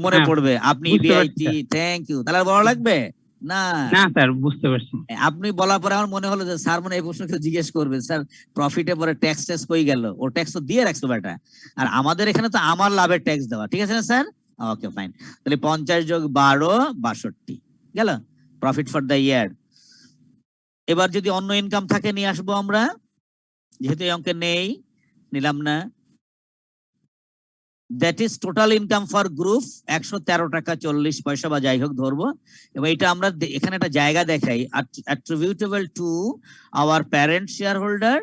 মনে হ্যাঁ, পড়বে, আপনি বুঝতে পারছি, ইবিআইটি, থ্যাংক ইউ। তাহলে আর বড় লাগবে না? না স্যার বুঝতে পারছি। আপনি বলার পরে আমার মনে হলো যে স্যার মনে এই প্রশ্ন কেউ জিজ্ঞেস করবে, স্যার প্রফিটে পরে ট্যাক্স ট্যাক্স কই গেল, ও ট্যাক্স তো দিয়ে রাখছো বেটা, আর আমাদের এখানে তো আমার লাভের ট্যাক্স দেওয়া, ঠিক আছে না স্যার? ওকে ফাইন, তাহলে 50 যোগ 12, 62 গেল প্রফিট ফর দ্য ইয়ার। এবার যদি অন্য ইনকাম থাকে নিয়ে আসবো আমরা, যেহেতু এই অঙ্কে নেই নিলাম না। That is total income for group 113 টাকা 40 পয়সা বা যাই হোক ধরবো, এবং এটা আমরা এখানে একটা জায়গা দেখাই, attributable to our parent shareholder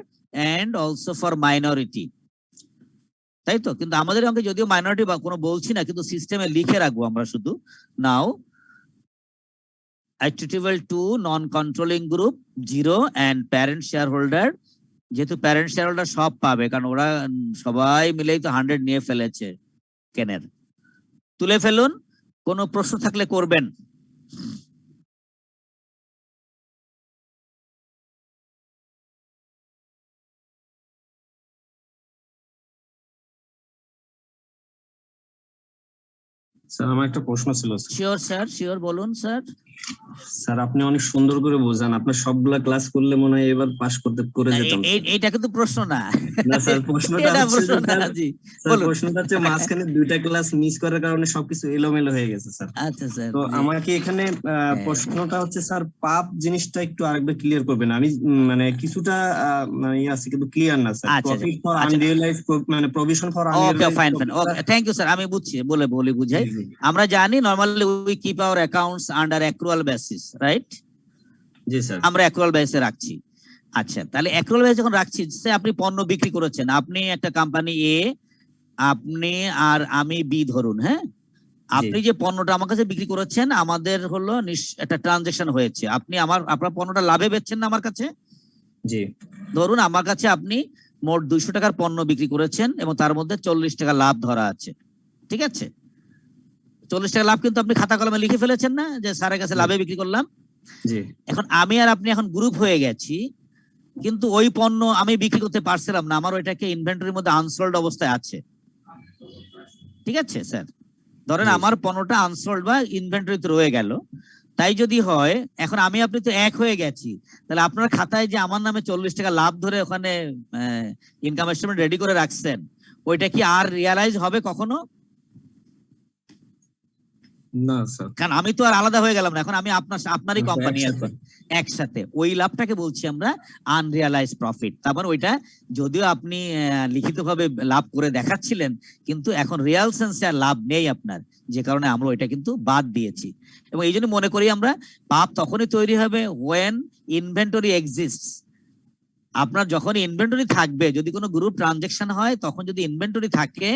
and also for minority, তাই তো? কিন্তু আমাদের অঙ্কে যদিও মাইনরিটি বা কোনো বলছি না, কিন্তু সিস্টেমে লিখে রাখবো আমরা শুধু, নাও attributable to non-controlling group 0 and parent shareholder, যেহেতু প্যারেন্ট শেয়ার হোল্ডার সব পাবে কারণ ওরা সবাই মিলেই তো 100 নিয়ে ফেলেছে কেনের। তুলে ফেলুন, কোনো প্রশ্ন থাকলে করবেন। স্যার আমার একটা প্রশ্ন ছিল। শিওর স্যার, শিওর, বলুন স্যার। স্যার আপনি অনেক সুন্দর করে বোঝান, আপনার সবগুলা ক্লাস করলে মনে হয় এবার পাস করে যেতাম। এইটা কিন্তু প্রশ্ন না, না স্যার, প্রশ্নটা এটা হচ্ছে প্রশ্ন না, জি বলুন। প্রশ্নটা হচ্ছে মাঝখানে 2টা ক্লাস মিস করার কারণে সবকিছু এলোমেলো হয়ে গেছে স্যার। আচ্ছা স্যার, তো আমাকে এখানে প্রশ্নটা হচ্ছে স্যার পাপ জিনিসটা একটু আরেকবার ক্লিয়ার করবেন। আমি মানে কিছুটা মানে আছে কিন্তু ক্লিয়ার না স্যার। আচ্ছা, প্রফিট ফর আনরিয়েলাইজড, মানে provision for okay fine fine, okay thank you sir, আমি বুঝছি, বলি বুঝাই। আমরা জানি normally we keep our accounts under accrual basis, right? জি স্যার। আমরা অ্যাক্রুয়াল বেসে রাখছি। আচ্ছা, তাহলে অ্যাক্রুয়াল বেসে যখন রাখছি, সে আপনি পণ্য বিক্রি করেছেন, আপনি একটা কোম্পানি এ, আপনি আর আমি বি ধরুন, হ্যাঁ? আপনি যে পণ্যটা আমার কাছে বিক্রি করেছেন, আমাদের হলো একটা ট্রানজাকশন হয়েছে, আপনি আপনার পণ্যটা লাভে বেচছেন না আমার কাছে? জি। ধরুন আমার কাছে আপনি মোট 200 টাকার পণ্য বিক্রি করেছেন এবং তার মধ্যে 40 টাকা লাভ ধরা আছে, ঠিক আছে? 40 টাকা লাভ কিন্তু আপনি খাতা কলমে লিখে ফেলেছেন না যে স্যারের কাছে লাভে বিক্রি করলাম? জি। এখন আমি আর আপনি এখন গ্রুপ হয়ে গেছি, কিন্তু ওই পণ্য আমি বিক্রি করতে পারছিলাম না, আমার ওইটাকে ইনভেন্টরির মধ্যে আনসোল্ড অবস্থায় আছে, ঠিক আছে স্যার? ধরেন আমার পণ্যটা আনসোল্ড বা ইনভেন্টরিতে রয়ে গেল। তাই যদি হয়, এখন আমি আপনি তো এক হয়ে গেছি, তাহলে আপনার খাতায় যে আমার নামে 40 টাকা লাভ ধরে ওখানে ইনকাম স্টেটমেন্ট রেডি করে রাখছেন, ওইটা কি আর রিয়ালাইজ হবে কখনো? না স্যার। কারণ আমি তো আর আলাদা হয়ে গেলাম না, এখন আমি আপনারই কোম্পানি এখন একসাথে। ওই লাভটাকে বলছি আমরা আনরিয়ালাইজ প্রফিট। তার মানে ওইটা যদিও আপনি লিখিতভাবে লাভ করে দেখাচ্ছিলেন, কিন্তু এখন রিয়াল সেন্সে আর লাভ নেই আপনার, যে কারণে আমরা ওইটা কিন্তু বাদ দিয়েছি। এবং এই জন্য মনে করি আমরা পাপ তখনই তৈরি হবে when ইনভেন্টরি এক্সিস্টস। আপনার যখন ইনভেন্টরি থাকবে, যদি কোনো গ্রুপ ট্রানজাকশন হয়, তখন যদি ইনভেন্টরি থাকে,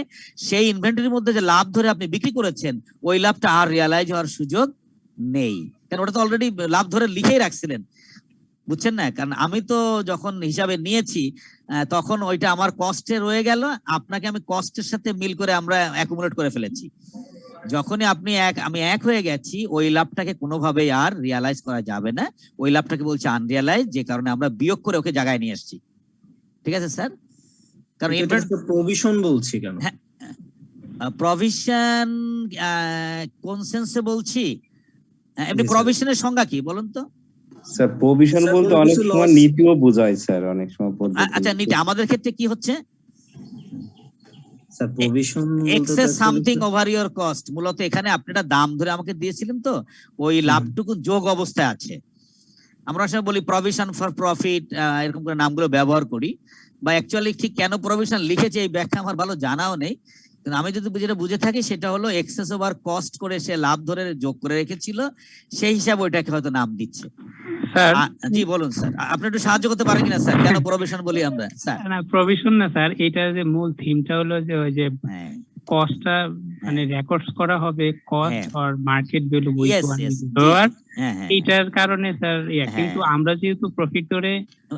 সেই ইনভেন্টরির মধ্যে যে লাভ ধরে আপনি বিক্রি করেছেন, ওই লাভটা আর রিয়ালাইজ হওয়ার সুযোগ নেই, কারণ ওটা তো অলরেডি লাভ ধরে লিখেই রাখছিলেন, বুঝছেন না? কারণ আমি তো যখন হিসাবে নিয়েছি, তখন ওইটা আমার কস্টে রয়ে গেল, আপনাকে আমি কস্টের সাথে মিল করে আমরা অ্যাকুমুলেট করে ফেলেছি। যখনই আমি এক হয়ে গেছি, ওই লাভটাকে কোনোভাবেই আর রিয়ালাইজ করা যাবে না, ওই লাভটাকে বলছে আনরিয়ালাইজ, যে কারণে আমরা বিয়োগ করে ওকে জায়গায় নিয়ে আসছি, ঠিক আছে স্যার? কারণ প্রভিশন বলছি কেন? প্রভিশন কোন সেন্সে বলছি? এমনি প্রভিশনের সংজ্ঞা কি বলুন তো? স্যার প্রভিশন বলতে অনেক সময় নীতিও বোঝায় স্যার, অনেক সময় পদ্ধতি। আচ্ছা, নীতি আমাদের ক্ষেত্রে কি হচ্ছে? Sir provision excess something over your cost. মূলত এখানে আপনি একটা দাম ধরে আমাকে দিয়েছিলেন, তো ওই লাভটুকু যোগ অবস্থায় আছে। আমরা আসলে বলি প্রভিশন ফর প্রফিট, এরকম করে নামগুলো ব্যবহার করি। বা অ্যাকচুয়ালি ঠিক কেন প্রভিশন লিখেছে এই ব্যাখ্যা আমার ভালো জানাও নেই, কিন্তু আমি যদি যেটা বুঝে থাকি সেটা হলো এক্সেস ওভার কস্ট করে সে লাভ ধরে যোগ করে রেখেছিল, সেই হিসাবে ওইটাকে হয়তো নাম দিচ্ছে। জি বলুন স্যার, আপনি একটু সাহায্য করতে পারেন কিনা স্যার, কেন প্রভিশন বলি আমরা স্যার? না প্রভিশন না স্যার, এটা যে মূল থিমটা হলো যে ওই যে কস্টটা মানে রেকর্ডস করা হবে, কস্ট অর মার্কেট ভ্যালু এইটার কারণে স্যার। কিন্তু আমরা যেহেতু প্রফিট ধরে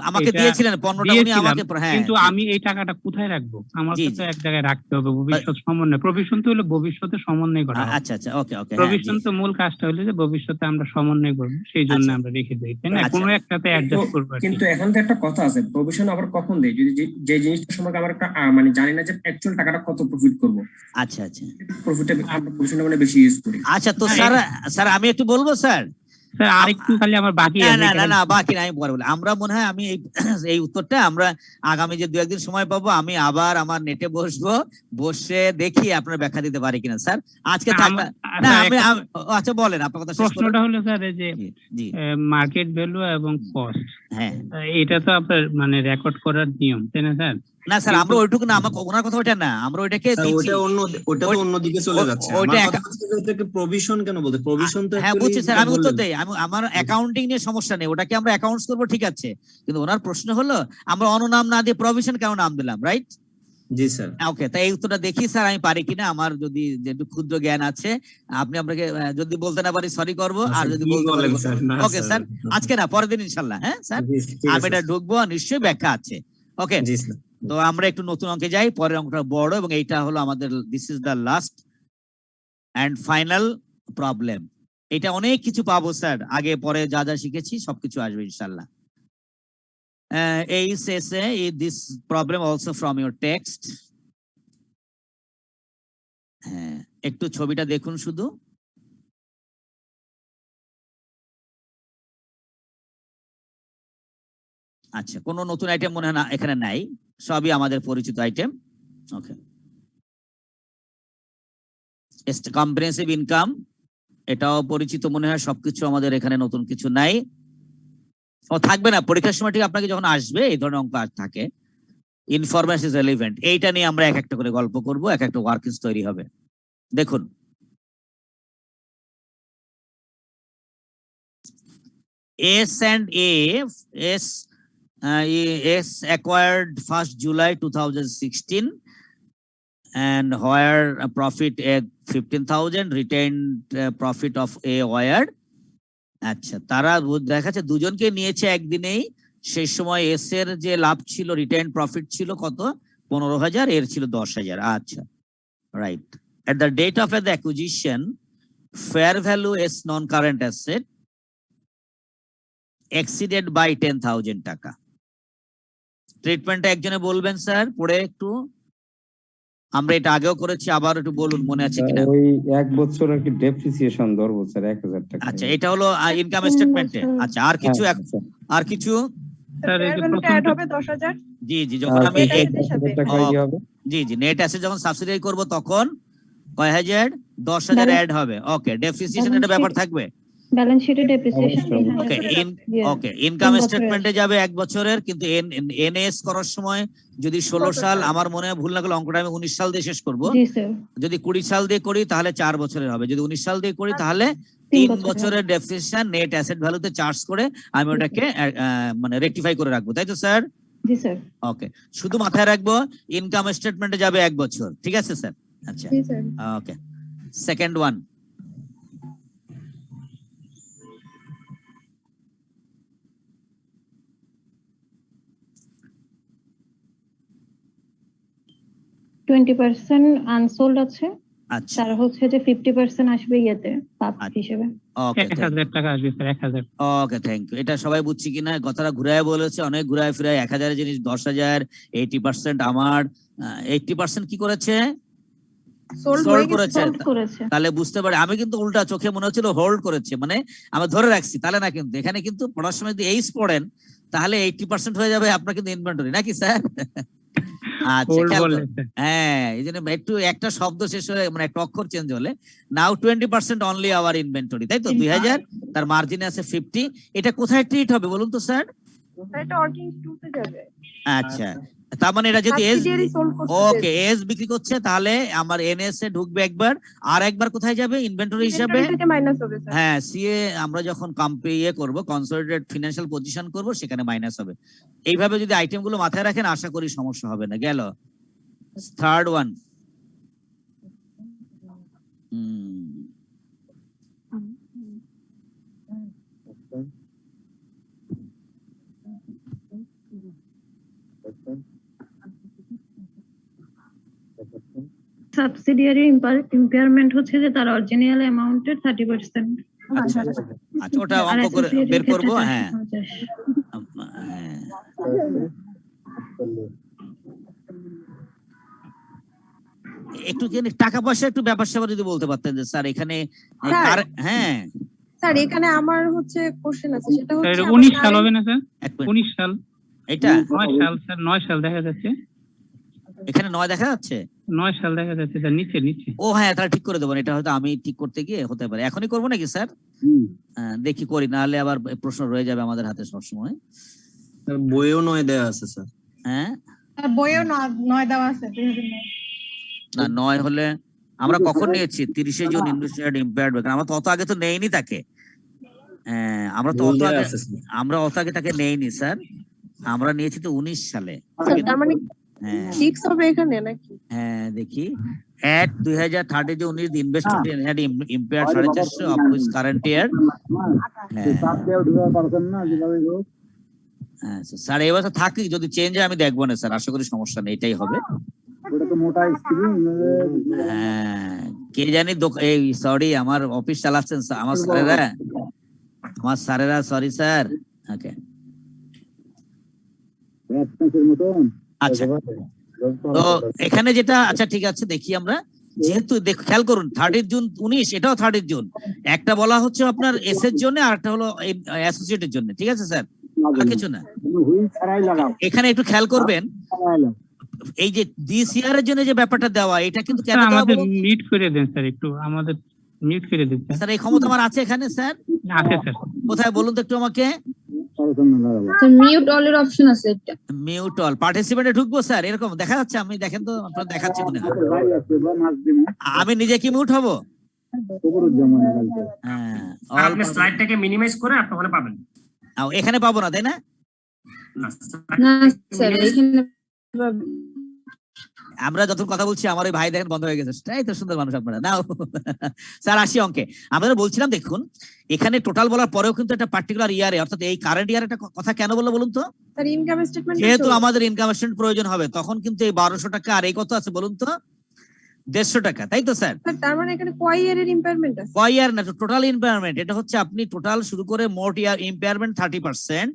আমাকে দিয়েছিলেন পণ্যটা, উনি আমাকে, কিন্তু আমি এই টাকাটা কোথায় রাখবো? আমার তো এক জায়গায় রাখতে হবে ভবিষ্যৎ সমন্বয়। প্রভিশন তো হলো ভবিষ্যতে সমন্বয় করা। আচ্ছা আচ্ছা, ওকে ওকে। প্রভিশন তো মূল কাজটা হলো যে ভবিষ্যতে আমরা সমন্বয় করব, সেই জন্য আমরা রেখে দেই, তাই না? কোনো একটাতে অ্যাডজাস্ট করব। কিন্তু এখন তো একটা কথা আছে, প্রভিশন আবার কখন দেয়? যদি যে জিনিসটা সম্পর্কে আমরা একটা মানে জানি না যে অ্যাকচুয়াল টাকাটা কত প্রফিট করব। আচ্ছা আচ্ছা, প্রফিটে আমরা প্রভিশনটা মানে বেশি ইউজ করি। আচ্ছা, তো স্যার আমি একটু বলবো স্যার। স্যার আরেকটু খালি আমার বাকি আছে। না বাকি নাই, পরে বলি। আমরা মনে হয় আমি এই উত্তরটা আমরা আগামী যে 2-1 দিন সময় পাবো, আমি আবার আমার নেটে বসবো, বসে দেখি আপনার ব্যাখ্যা দিতে পারি কিনা স্যার। আজকে না আমি আচ্ছা বলেন আপনার কথা শেষ করুন। প্রশ্নটা হলো স্যার যে মার্কেট ভ্যালু এবং কস্ট, হ্যাঁ এটা তো আপনার মানে রেকর্ড করার নিয়ম, তাই না স্যার? না স্যার, আমরা ওইটুকু না, আমার ওনার কথা ওইটা না, আমরা ওইটাকে ওটা তো অন্যদিকে চলে যাচ্ছে। ওইটাকে প্রভিশন কেন বলতে? প্রভিশন তো হ্যাঁ বুঝছি স্যার, আমি উত্তর দেই। আমার অ্যাকাউন্টিং নিয়ে সমস্যা নেই, ওটাকে আমরা অ্যাকাউন্টস করবো, ঠিক আছে। কিন্তু ওনার প্রশ্ন হলো আমরা অনুনাম না দিয়ে প্রভিশন কেন নাম দিলাম, রাইট? জি স্যার। ওকে, তাই এই উত্তরটা দেখি স্যার আমি পারি কিনা, আমার যদি যেটু ক্ষুদ্র জ্ঞান আছে। আপনি আপনাকে যদি বলতে না পারি সরি করবো, আর যদি বলতে পারি ওকে স্যার, আজকে না পরের দিন ইনশাল্লাহ। হ্যাঁ স্যার, আমি এটা ঢুকবো, নিশ্চয়ই ব্যাখ্যা আছে। ওকে, তো আমরা একটু নতুন অঙ্কে যাই। পরের অঙ্কটা বড়, এবং এইটা হলো আমাদের this is the last and final problem. এটা অনেক কিছু পাবো স্যার, আগে পরে যা যা শিখেছি সবকিছু আসবে ইনশাল্লাহ। এই শেষে this problem also from your text. হ্যাঁ, একটু ছবিটা দেখুন শুধু। আচ্ছা, কোনো নতুন আইটেম মনে হয় না এখানে নাই, সবই আমাদের পরিচিত আইটেম। ওকে, কম্প্রিহেনসিভ ইনকাম, এটাও পরিচিত মনে হয়, সবকিছু আমাদের এখানে নতুন কিছু নাই। ও থাকবে না পরীক্ষার সময়, ঠিক আপনাকে যখন আসবে এই ধরনের অঙ্ক থাকে। ইনফরমেশন ইজ রেলিভেন্ট, এইটা নিয়ে আমরা এক একটা করে গল্প করব, এক একটা ওয়ার্কিংস তৈরি হবে। দেখুন S and A, S acquired 1st July 2016, and where a profit at 15,000, retained profit of A wired. আচ্ছা, তারা দেখা যাচ্ছে দুজনকে নিয়েছে একদিনেই। সেই সময় এস এর যে লাভ ছিল, রিটেইন প্রফিট ছিল কত? 15,000, এর ছিল 10,000। আচ্ছা, right. At the date of the acquisition, fair value as non-current asset exceeded by 10,000 টাকা। ট্রিটমেন্টটা একজনে বলবেন স্যার, পড়ে একটু। আমরা এটা আগেও করেছি, আবার একটু বলুন, মনে আছে কিনা? ওই 1 বছর আর কি ডেপ্রিসিয়েশন ধরবো স্যার 1,000 টাকা। আচ্ছা, এটা হলো ইনকাম স্টেটমেন্টে। আচ্ছা, আর কিছু আর কিছু? স্যার এই যে ভ্যালুটা প্রথম অ্যাড হবে 10,000। জি জি, যখন আমি Net asset এর সাথে। জি জি, নেট অ্যাসেট যখন সাবসিডারি করব তখন কয় হাজার? 10,000 অ্যাড হবে। ওকে, ডেপ্রিসিয়েশন এর ব্যাপার থাকবে। ব্যালেন্স শিটে ডেপ্রিসিয়েশন ওকে, ওকে, ইনকাম স্টেটমেন্টে যাবে 1 বছরের, কিন্তু এনএস করার সময় যদি 16 সাল, আমার মনে হয় ভুল না করলে অঙ্কটা আমি 19 সাল দিয়ে শেষ করব। জি স্যার। যদি 20 সাল দিয়ে করি তাহলে 4 বছরের হবে, যদি 19 সাল দিয়ে করি তাহলে 3 বছরের ডেপ্রিসিয়েশন নেট অ্যাসেট ভ্যালুতে চার্জ করে আমি ওটাকে মানে রেকটিফাই করে রাখবো, তাই তো স্যার? জি স্যার। ওকে, শুধু মাথায় রাখবো ইনকাম স্টেটমেন্টে যাবে 1 বছর, ঠিক আছে স্যার? আচ্ছা, জি স্যার। ওকে, সেকেন্ড ওয়ান। $20% আনসোল্ড আছে, আচ্ছা, তার হচ্ছে যে 50% আসবে ইয়েতে পাপ হিসেবে। ওকে, 1,000 টাকা আসবে স্যার, 1,000। Okay, thank you. এটা সবাই বুঝছি কিনা? কথাটা ঘুরায় বলেছে, অনেক ঘুরায় ফিরায়। 1,000 জিনিস 10,000, 80% আমার। 80% কি করেছে? সোল্ড সোল্ড হয়ে গেছে। করেছে। সোল্ড করেছে। তাহলে বুঝতে পারি, আমি কিন্তু উল্টা চোখে মনে হচ্ছিল হোল্ড করেছে, মানে আমি ধরে রাখছি, তাহলে না। কিন্তু এখানে কিন্তু পড়ার সময় যদি এইস পড়েন তাহলে 80% হয়ে যাবে আপনার কিন্তু ইনভেন্টরি, নাকি স্যার? আচ্ছা, হোল্ড খেয়াল বললে করুন। স্যার। হ্যাঁ, এই জন্য একটু একটা শব্দ শেষ হয়ে, মানে একটা অক্ষর চেঞ্জ হলে, নাও 20% অনলি আওয়ার ইনভেন্টরি, তাই তো? 2,000, তার মার্জিনে আছে 50। এটা কোথায় ট্রিট হবে বলুন তো স্যার? এটা ওয়ার্কিং টুতে যাবে। আচ্ছা, তার মানে এটা যদি এস, সাবসিডিয়ারি সোল্ড করতে ওকে, এস বিক্রি করছে তাহলে আমার এনএস এ ঢুকবে একবার, আর একবার কোথায় যাবে? ইনভেন্টরি হিসাবে। থেকে মাইনাস হবে স্যার। হ্যাঁ, সিএ আমরা যখন কম্পেয়ার করব, কনসলিডেটেড ফিনান্সিয়াল পজিশন করব, সেখানে মাইনাস হবে। এইভাবে যদি আইটেম গুলো মাথায় রাখেন, আশা করি সমস্যা হবে না। গেল থার্ড ওয়ান। সাবসিডিয়ারি ইম্পেয়ারমেন্ট হচ্ছে যে তার অরিজিনাল অ্যামাউন্টের 30%। আচ্ছা আচ্ছা, ওটা অঙ্ক করে বের করব। হ্যাঁ, একটু টাকা পয়সা একটু ব্যাপার স্যাপার যদি বলতে পারতেন যে স্যার এখানে। হ্যাঁ স্যার, এখানে আমার হচ্ছে কোশ্চেন আছে, সেটা হচ্ছে 19 সাল হবে না স্যার? 19 সাল। এটা 9 সাল স্যার, 9 সাল দেখা যাচ্ছে। এখানে 9 দেখা যাচ্ছে, 9 সাল দেখা যাচ্ছে স্যার, নিচে নিচে। ও হ্যাঁ, তাহলে ঠিক করে দেবো। এটা হয়তো আমি ঠিক করতে গিয়ে হতে পারে। এখনই করবো নাকি স্যার? দেখি করি, নাহলে আবার প্রশ্ন রয়ে যাবে আমাদের হাতে সবসময়। বইয়েও 9 দেওয়া আছে স্যার। হ্যাঁ, বইয়েও 9 দেওয়া আছে। না, 9 হলে আমরা কখন নিয়েছি? 30 জুন ইনভেস্টেড ইম্পেয়ার্ড, কারণ আমরা তো অত আগে তো নেইনি তাকে। আমরা তো অত আগে তাকে নেইনি স্যার, আমরা নিয়েছি তো 19 সালে। তার মানে হ্যাঁ, 6 হবে এখানে নাকি? হ্যাঁ, দেখি at 2030-19 the investment had impaired 450 of his current year. Sir এবার তো থাকি, যদি চেঞ্জ হয় আমি দেখবো না স্যার, আশা করি সমস্যা নেই, এটাই হবে। হ্যাঁ, কে জানি এই সরি, আমার অফিস চালাচ্ছেন আমার স্যারেরা, সরি স্যার। ওকে, আচ্ছা, তো এখানে যেটা, আচ্ছা ঠিক আছে, দেখি আমরা। যেহেতু খেয়াল করুন 30 জুন 19, এটাও 30 জুন। একটা বলা হচ্ছে আপনার এস এর জন্য, আর একটা হলো অ্যাসোসিয়েটের জন্য, ঠিক আছে স্যার? আর কিছু না। এখানে একটু খেয়াল করবেন, এই যে দিস ইয়ারের জন্য যে ব্যাপারটা দেওয়া, এটা কিন্তু কেন দেওয়া আমাদের মিট করে দেন স্যার, একটু আমাদের মিট করে দেন স্যার। এই ক্ষমতা আমার আছে এখানে স্যার? আছে স্যার। কোথায় বলুন তো একটু আমাকে? মিউট অল এর অপশন আছে এটা। মিউট অল পার্টিসিপেন্টে ঢুকবো স্যার, এরকম দেখা যাচ্ছে? আমি দেখেন তো, আপনারা দেখাচ্ছি মনে হয়। আমি নিজে কি মিউট হব? আপনি স্লাইডটাকে মিনিমাইজ করে আপনি ওখানে পাবেন। এখানে পাবো না, তাই না? না স্যার এখানে আমরা যখন কথা বলছি আমার ওই ভাই দেখেন বন্ধ হয়ে গেছে, তাই তো সুন্দর মানুষ আপনারা। নাও স্যার আসি অঙ্কে। আমরা বলছিলাম দেখুন এখানে টোটাল বলার পরেও কিন্তু একটা পার্টিকুলার ইয়ারে অর্থাৎ এই কারেন্ট ইয়ার একটা কথা কেন বললো বলুন তো? স্যার ইনকাম স্টেটমেন্ট যেহেতু আমাদের ইনকাম স্টেটমেন্ট প্রয়োজন হবে তখন কিন্তু এই 1200 টাকা আর এই কত আছে বলুন তো? 150 টাকা, তাই তো স্যার? স্যার তার মানে এখানে কয় ইয়ারের ইম্পায়ারমেন্ট আছে? কয় ইয়ার না, টোটাল ইম্পায়ারমেন্ট। এটা হচ্ছে আপনি টোটাল শুরু করে মোট ইয়ার ইম্পায়ারমেন্ট 30%,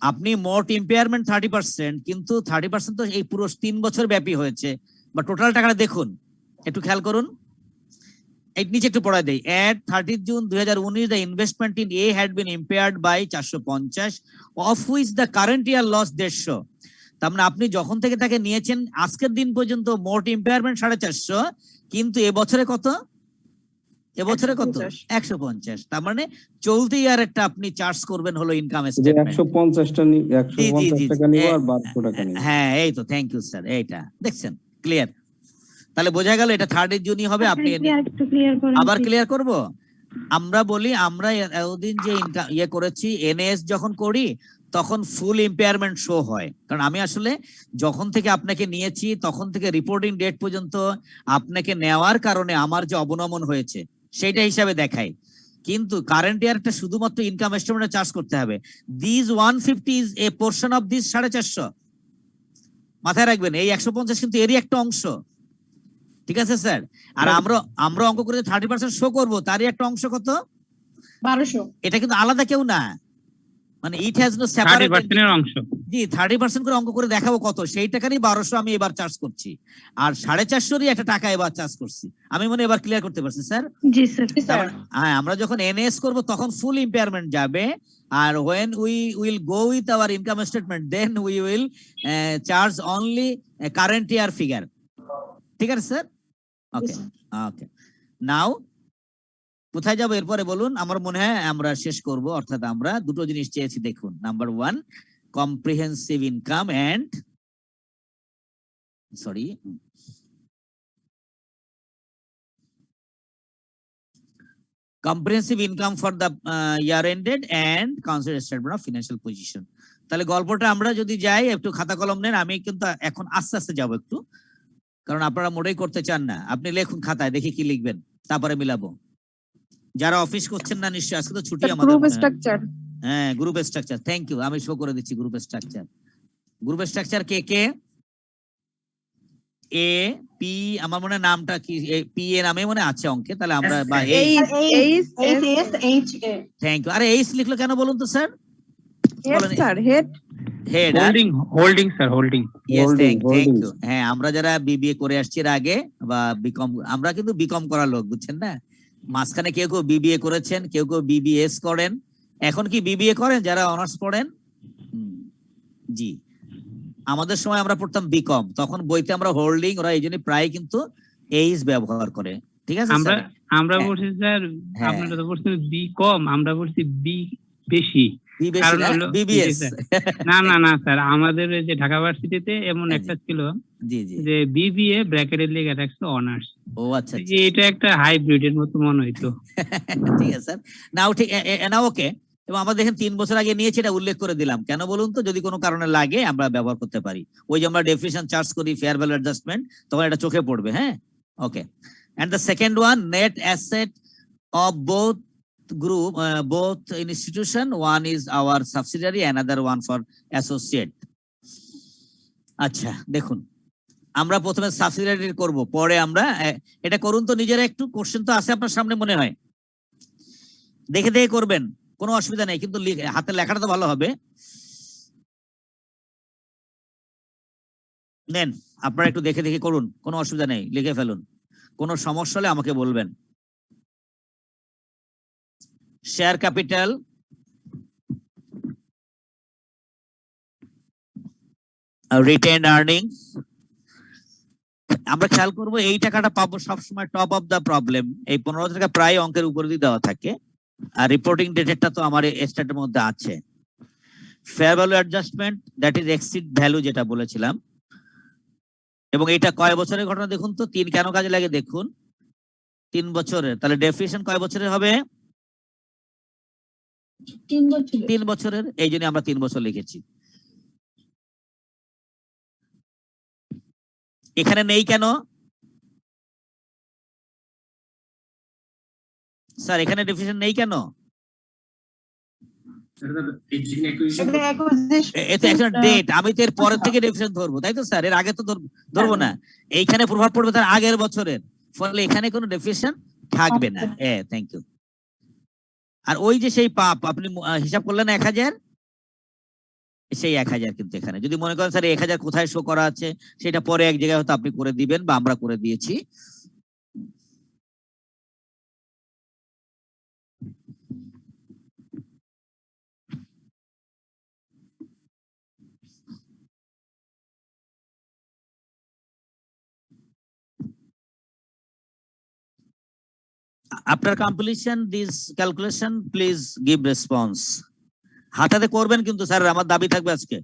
আপনি মোট ইম্পায়ারমেন্ট 30%, কিন্তু 30% তো এই পুরো 3 বছর ব্যাপী হয়েছে। বা টোটাল টাকাটা দেখুন, একটু খেয়াল করুন, এই নিচে একটু পড়ায় দেই। At 30th June 2019 the investment in A had been impaired by 450, of which the current year loss 150। তার মানে আপনি যখন থেকে তাকে নিয়েছেন আজকের দিন পর্যন্ত মোট ইম্পায়ারমেন্ট 450, কিন্তু এবছরে কত? এবছরে কত? 150। তার মানে চলতি ইয়ারেরটা আপনি চার্জ করবেন হলো ইনকাম যে স্টেটমেন্ট। 150 টাকা নিব আর 1200 টাকা নিব। হ্যাঁ এই তো, থ্যাংক ইউ স্যার, এইটা দেখছেন ক্লিয়ার? তাহলে বোঝা গেল এটা 3rd জুনই হবে। আপনি একটু ক্লিয়ার করুন আবার please। ক্লিয়ার করব। আমরা বলি আমরা এতদিন যে ইয়ে করেছি এনএস যখন করি তখন ফুল ইম্পেয়ারমেন্ট শো হয়, কারণ আমি আসলে যখন থেকে আপনাকে নিয়েছি তখন থেকে রিপোর্টিং ডেট পর্যন্ত আপনাকে নেওয়ার কারণে আমার যে অবনমন হয়েছে সেইটা হিসাবে দেখাই। কিন্তু কারেন্ট ইয়ারটা শুধুমাত্র ইনকাম স্টেটমেন্টে চার্জ করতে হবে। This 150 is a portion of this 450। মাথায় রাখবেন এই 150 কিন্তু এরই একটা অংশ, ঠিক আছে স্যার? আর আমরা অঙ্ক করে 30% শো করব, তারই একটা অংশ কত? 1200। এটা কিন্তু আলাদা কেউ না, মানে ইট হ্যাজ নো সেপারেট 30% এর অংশ। জি 30% করে অঙ্ক করে দেখাবো কত, সেই টাকারই 1200 আমি এবার চার্জ করছি, আর 450 একটা টাকা এবার চার্জ করছি। আমি মনে এবার ক্লিয়ার করতে পারছি স্যার? জি স্যার। হ্যাঁ, আমরা যখন এনএস করব তখন ফুল ইম্পেয়ারমেন্ট যাবে, আর when we will go with our income statement then we will charge only current year figure। ঠিক আছে স্যার? ওকে ওকে। নাও কোথায় যাবো এরপরে বলুন? আমার মনে হয় আমরা শেষ করব, অর্থাৎ আমরা দুটো জিনিস চেয়েছি দেখুন। Number 1 comprehensive income and comprehensive income for the year ended and considered statement of financial position। তাহলে গল্পটা আমরা যদি যাই, একটু খাতা কলম নেন, আমি কিন্তু এখন আস্তে আস্তে যাব একটু, কারণ আপনারা মোটেই করতে চান না। আপনি লেখুন খাতায়, দেখি কি লিখবেন, তারপরে মিলাবো। যারা অফিস করছেন না নিশ্চয়ই, আজকে তো ছুটি আমাদের। Group structure. হ্যাঁ গ্রুপ স্ট্রাকচার, থ্যাংক ইউ, আমি শো করে দিচ্ছি group structure. Group structure K K? A P, আমার মনে হয় নামটা কি পি এ নামে মনে আছে অঙ্কে, তাহলে আমরা বা থ্যাংক ইউ। আরে এইচ লিখলো কেন বলুন তো sir? Sir head head holding sir, holding. Yes thank you. হ্যাঁ আমরা যারা বিবিএ করে আসছি এর আগে বা বিকম, আমরা কিন্তু বিকম করার লোক, বুঝছেন না? মাঝখানে কেউ কেউ বিবিএ করেছেন, কেউ কেউ বিবিএস করেন। এখন কি বিবিএ করেন যারা অনার্স পড়েন? জি, আমাদের সময় আমরা পড়তাম বিকম, তখন বইতে আমরা হোল্ডিং, ওরা এই জন্য প্রায় কিন্তু এইচ ব্যবহার করে। ঠিক আছে, আমরা বলছি স্যার, আপনারা তো বলছেন বি কম, আমরা বলছি বি বেশি। বিবিএস না না না স্যার, আমাদের যে ঢাকা ভার্সিটিতে এমন একটা ছিল যে বিবিএ ব্র্যাকেটে লেখা থাকছে অনার্স। ও আচ্ছা, এটা একটা হাইব্রিডের মতো মনে হইতো। ঠিক আছে স্যার, নাও ঠিক না, ওকে। এবং আমরা দেখেন 3 বছর আগে নিয়েছি, এটা উল্লেখ করে দিলাম কেন বলুন তো? যদি কোনো কারণে লাগে আমরা ব্যবহার করতে পারি। ওই যে আমরা ডেফিনিশন চার্জ করি ফেয়ার ভ্যালু অ্যাডজাস্টমেন্ট, তখন এটা চোখে পড়বে। হ্যাঁ okay. And the second one net asset of both group, both institution, one is our subsidiary, another one for associate। আচ্ছা দেখুন, আমরা প্রথমে সাবসিডিয়ারি করব, পরে আমরা এটা করুন তো নিজেরা একটু। কোশ্চেন তো আছে আপনার সামনে মনে হয়, দেখে দেখে করবেন, কোনো অসুবিধা নেই, কিন্তু হাতে লেখাটা তো ভালো হবে। নেন আপনারা একটু দেখে দেখে করুন, কোনো অসুবিধা নেই, লিখে ফেলুন। কোনো সমস্যা হলে আমাকে বলবেন। শেয়ার ক্যাপিটাল, রিটেইনড আর্নিংস, আমরা খেয়াল করবো এই টাকাটা পাবো সবসময় টপ অফ দা প্রবলেম। এই 15,000 টাকা প্রায় অঙ্কের উপরে দিয়ে দেওয়া থাকে, আর রিপোর্টিং ডেটেরটা তো আমার স্টেটের মধ্যে আছে। Fair value adjustment, that is exceed value যেটা বলেছিলাম। এবং এটা কয় বছরের ঘটনা দেখুন তো? 3 কেন কাজে লাগে দেখুন, 3 বছরের। তাহলে ডেফিনিশন কয় বছরের হবে? 3 বছর 3 বছরের, এই জন্য আমরা 3 বছর লিখেছি। এখানে নেই কেন স্যার? এখানে ডেফিনিশন নেই কেন? এটা একটা ডেট, আমি তো এর পরের থেকে ডেফিনিশন ধরবো, তাই তো স্যার? এর আগে তো ধরবো না। এইখানে প্রভাব পড়বে তার আগের বছরের, ফলে এখানে কোনো ডেফিনিশন থাকবে না। হ্যাঁ, থ্যাংক ইউ। আর ওই যে সেই পাপ আপনি হিসাব করলেন 1000, সেই 1000 কিন্তু এখানে যদি মনে করেন স্যার 1000 কোথায় শো করা আছে, সেটা পরে এক জায়গায় হয়তো আপনি করে দিবেন বা আমরা করে দিয়েছি। After completion this calculation, please give response. হাতাতে করবেন কিন্তু স্যার, আমার দাবি থাকবে আজকে।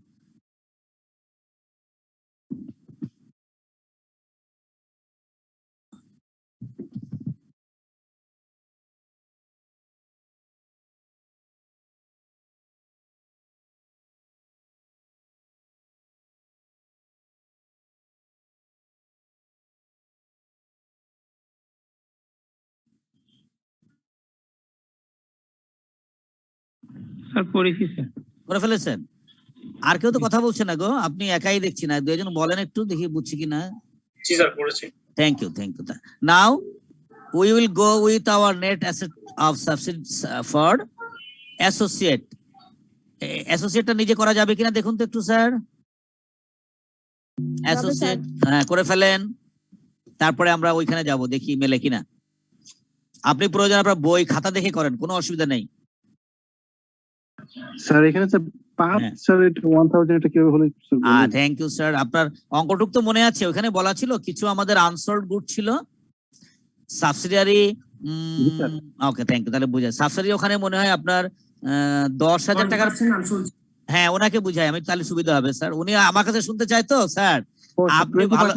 স্যার করেছি স্যার। করে ফেলেছেন? আর কেউ তো কথা বলছে না গো, আপনি একাই দেখছি না, দুইজন বলেন একটু দেখি বুঝছি কিনা। জি স্যার করেছি। Thank you, thank you. Now we will go with our net asset of subsidies for associate. অ্যাসোসিয়েটটা নিজে করা যাবে কিনা দেখুন তো একটু স্যার। অ্যাসোসিয়েট হ্যাঁ করে ফেলেন, তারপরে আমরা ওইখানে যাব দেখি মেলে কিনা। আপনি প্রয়োজন আপনার বই খাতা দেখে করেন, কোনো অসুবিধা নেই। স্যার এখানে স্যার পাঁচ স্যার এটা 1000 এটা কিভাবে হলো স্যার? Thank you sir. আপনার অঙ্কটুক তো মনে আছে, ওখানে বলা ছিল কিছু আমাদের আনসোল্ড গুড ছিল, সাবসিডিয়ারি। Okay, thank you. তাহলে বুঝাই সাবসিডি ওখানে মনে হয় আপনার 10,000 টাকার। হ্যাঁ, ওনাকে বুঝাই আমি, তাহলে সুবিধা হবে স্যার। উনি আমার কাছে শুনতে চাই তো স্যার। আপনি ভালো,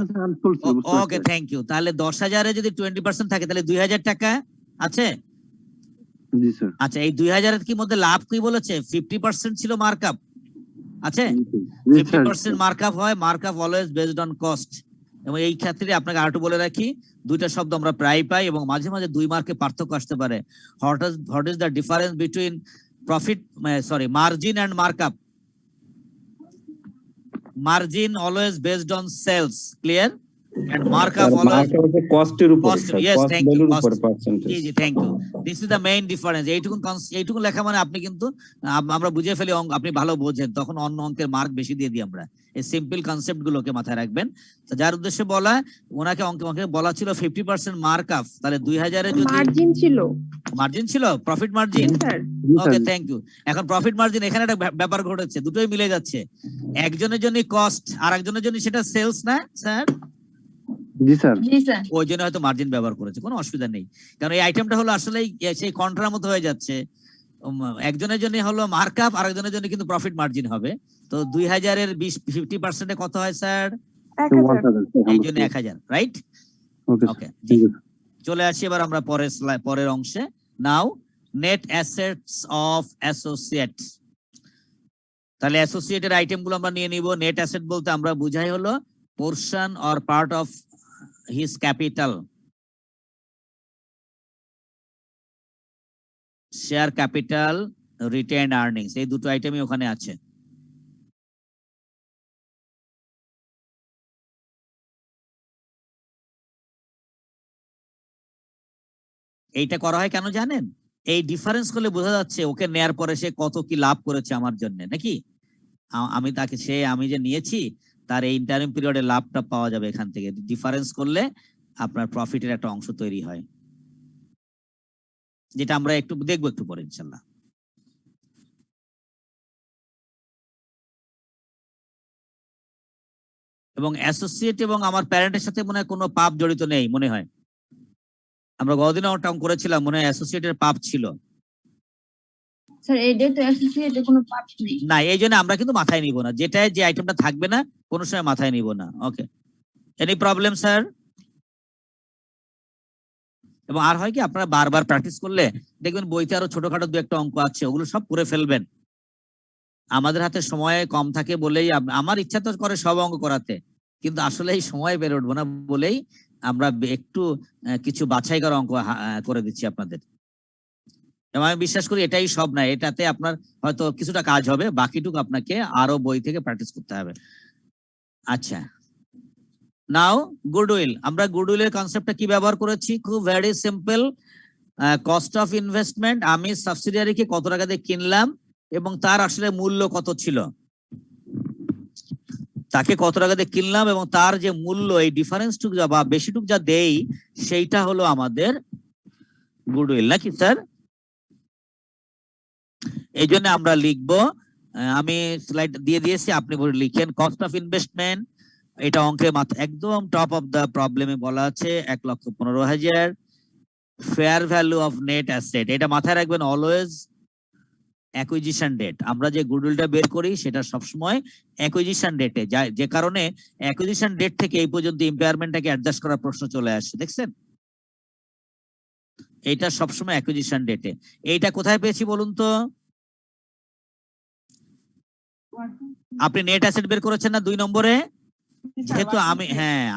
ওকে থ্যাংক ইউ। তাহলে 10,000-এ যদি 20% থাকে তাহলে 2,000 টাকা আছে। জি স্যার। আচ্ছা, এই 2,000-এর কি মধ্যে লাভ কি বলেছে? 50% ছিল মার্কআপ আছে। 50% মার্কআপ হয়, markup always based on cost. এবং এই ক্ষেত্রে আপনাকে আরেকটু বলে রাখি, দুইটা শব্দ আমরা প্রায় পাই এবং মাঝে মাঝে 2 মার্কে পার্থক্য আসতে পারে। What is the difference between profit margin and markup? Margin always based on sales, clear? and markup always কস্টের উপর, yes, কস্ট thank you, ভ্যালুর উপর cost. পার্সেন্টেজ। জি, thank you. This is the main difference. এইটুকুন লেখা মানে আপনি কিন্তু আমরা বুঝে ফেলি, আপনি ভালো বোঝেন, তখন অন্য অঙ্কের মার্ক বেশি দিয়ে দিই আমরা। এই সিম্পল কনসেপ্ট গুলোকে মাথায় রাখবেন। তো যার উদ্দেশ্যে বলা, ওনাকে অঙ্কে বলা ছিল 50% মার্কআপ, তাহলে 2,000-এ যদি মার্জিন ছিল, profit margin. Okay, thank you. এখন প্রফিট মার্জিন, এখানে একটা ব্যাপার ঘটেছে, দুটোই মিলে যাচ্ছে। একজনের জন্য কস্ট আর একজনের জন্য সেটা সেলস, না স্যার? জি স্যার। ওই জন্য হয়তো মার্জিন ব্যবহার করেছে, কোনো অসুবিধা নেই। কারণ এই আইটেমটা হলো আসলে সেই কন্ট্রার মতো হয়ে যাচ্ছে। একজনের জন্য হলো মার্কআপ, আর একজনের জন্য কিন্তু প্রফিট মার্জিন হবে। তো 2,000-এর 50%-এ কত হয় স্যার? 1000। এই জন্য 1000, রাইট? ওকে, চলে আসি এবার আমরা পরের অংশে। নাও নেট অ্যাসেটস অফ অ্যাসোসিয়েট। তাহলে অ্যাসোসিয়েটের আইটেম গুলো আমরা নিয়ে নিব। নেট অ্যাসেট বলতে আমরা বুঝাই হলো portion or part of his capital, share capital, retained earnings, এই দুটো আইটেমই ওখানে আছে। এইটা করা হয় কেন জানেন? এই ডিফারেন্স করলে বোঝা যাচ্ছে ওকে নেয়ার পরে সে কত কি লাভ করেছে আমার জন্য, নাকি? আমি যে নিয়েছি তার এই ইন্টারিম পিরিয়ডে লাভটা পাওয়া যাবে এখান থেকে। ডিফারেন্স করলে আপনার প্রফিটের একটা অংশ তৈরি হয়, যেটা আমরা একটু দেখবো একটু পরে ইনশাল্লাহ। এবং অ্যাসোসিয়েট এবং আমার প্যারেন্টের সাথে মনে হয় কোনো পাপ জড়িত নেই মনে হয়। আমরা গতদিন অঙ্ক করেছিলাম, মনে হয় অ্যাসোসিয়েটের পাপ ছিল। স্যার এইটা তো অ্যাসোসিয়েটে কোনো পাপ নেই। না, এই জন্য আমরা কিন্তু মাথায় নিব না, যেটা যে আইটেমটা থাকবে না কোনো সময় মাথায় নিব না। ওকে, এনি প্রবলেম স্যার? এবং আর হয় কি আপনারা বারবার প্র্যাকটিস করলে দেখবেন বইতে আরো ছোটখাটো দু একটা অঙ্ক আছে, ওগুলো সব করে ফেলবেন। আমাদের হাতে সময় কম থাকে বলেই আমার ইচ্ছা তো করে সব অঙ্ক করাতে, কিন্তু আসলে এই সময় বের উঠবো না বলেই আমরা একটু কিছু বাছাই করা অঙ্ক করে দিচ্ছি আপনাদের। এবং আমি বিশ্বাস করি এটাই সব না, এটাতে আপনার হয়তো কিছুটা কাজ হবে, বাকিটুকু আপনাকে আরো বই থেকে প্র্যাকটিস করতে হবে। আচ্ছা, নাও গুডউইল। আমরা গুডউইলের কনসেপ্টটা কি ব্যবহার করেছি? খুব very simple. Cost of investment, আমি সাবসিডিয়ারিকে কত টাকা দিয়ে কিনলাম এবং তার আসলে মূল্য কত ছিল, তাকে কত টাকা দিয়ে কিনলাম এবং তার যে মূল্য, এই ডিফারেন্সটুকু বা বেশিটুকু যা দেই সেইটা হলো আমাদের গুডউইল, নাকি স্যার? এই জন্য আমরা লিখবো, আমি স্লাইড দিয়ে দিয়েছি, আপনি লিখেন কস্ট অফ ইনভেস্টমেন্ট। এটা অঙ্কের একদম টপ অফ দা প্রবলেমে বলা আছে 1,15,000। Fair value of net asset, এটা মাথায় রাখবেন অলওয়েজ অ্যাকুইজিশন ডেট। আমরা যে গুডউইলটা বের করি সেটা সবসময় অ্যাকুইজিশন ডেটে যায়, যে কারণে অ্যাকুইজিশন ডেট থেকে এই পর্যন্ত ইম্পেয়ারমেন্টটাকে অ্যাডজাস্ট করার প্রশ্ন চলে আসছে, দেখছেন? এইটা সবসময় অ্যাকুইজিশন ডেটে। এইটা কোথায় পেয়েছি বলুন তো? আপনি নেট অ্যাসেট বের করেছেন না 2 নম্বরে? যেহেতু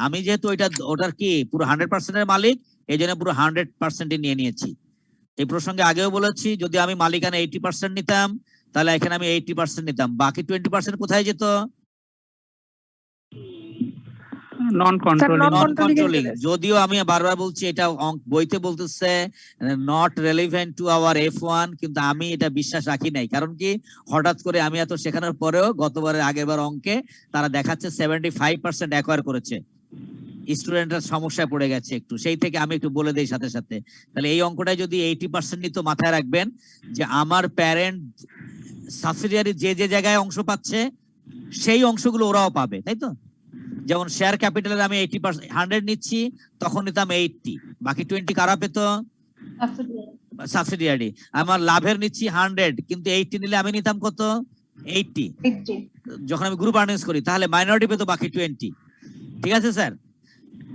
আমি যেহেতু ওটার কি পুরো 100% এর মালিক, এই জন্য পুরো 100% নিয়ে নিয়েছি। এই প্রসঙ্গে আগেও বলেছি, যদি আমি মালিকানা 80% নিতাম তাহলে এখানে আমি 80% নিতাম, বাকি 20% কোথায় যেত? নন কন্ট্রোলিং। যদিও আমি বারবার বলছি এটা বইতে বলতেছে not relevant to our F1, কিন্তু আমি এটা বিশ্বাস রাখি নাই। কারণ কি, হঠাৎ করে আমি এত শেখানোর পরেও গতবারের আগেরবার অঙ্কে তারা দেখাচ্ছে 75% অ্যাকোয়ার করেছে, স্টুডেন্টরা সমস্যায় পড়ে গেছে একটু, সেই থেকে আমি একটু বলে দেই সাথে সাথে। তাহলে এই অঙ্কটা যদি 80% নিত, মাথায় রাখবেন যে আমার প্যারেন্ট সাবসিডিয়ারি যে যে জায়গায় অংশ পাচ্ছে সেই অংশগুলো ওরাও পাবে, তাই তো? যেমন শেয়ার ক্যাপিটালের আমি 80% 100 নিচ্ছি, তখন নিতাম 80, বাকি 20 কারা পেত? সাবসিডিয়ারি। আমার লাভের নিচ্ছি 100, কিন্তু 80 নিলে আমি নিতাম কত? 80। যখন আমি গ্রুপ আর্নিংস করি তাহলে মাইনরিটি পেত বাকি 20। ঠিক আছে স্যার?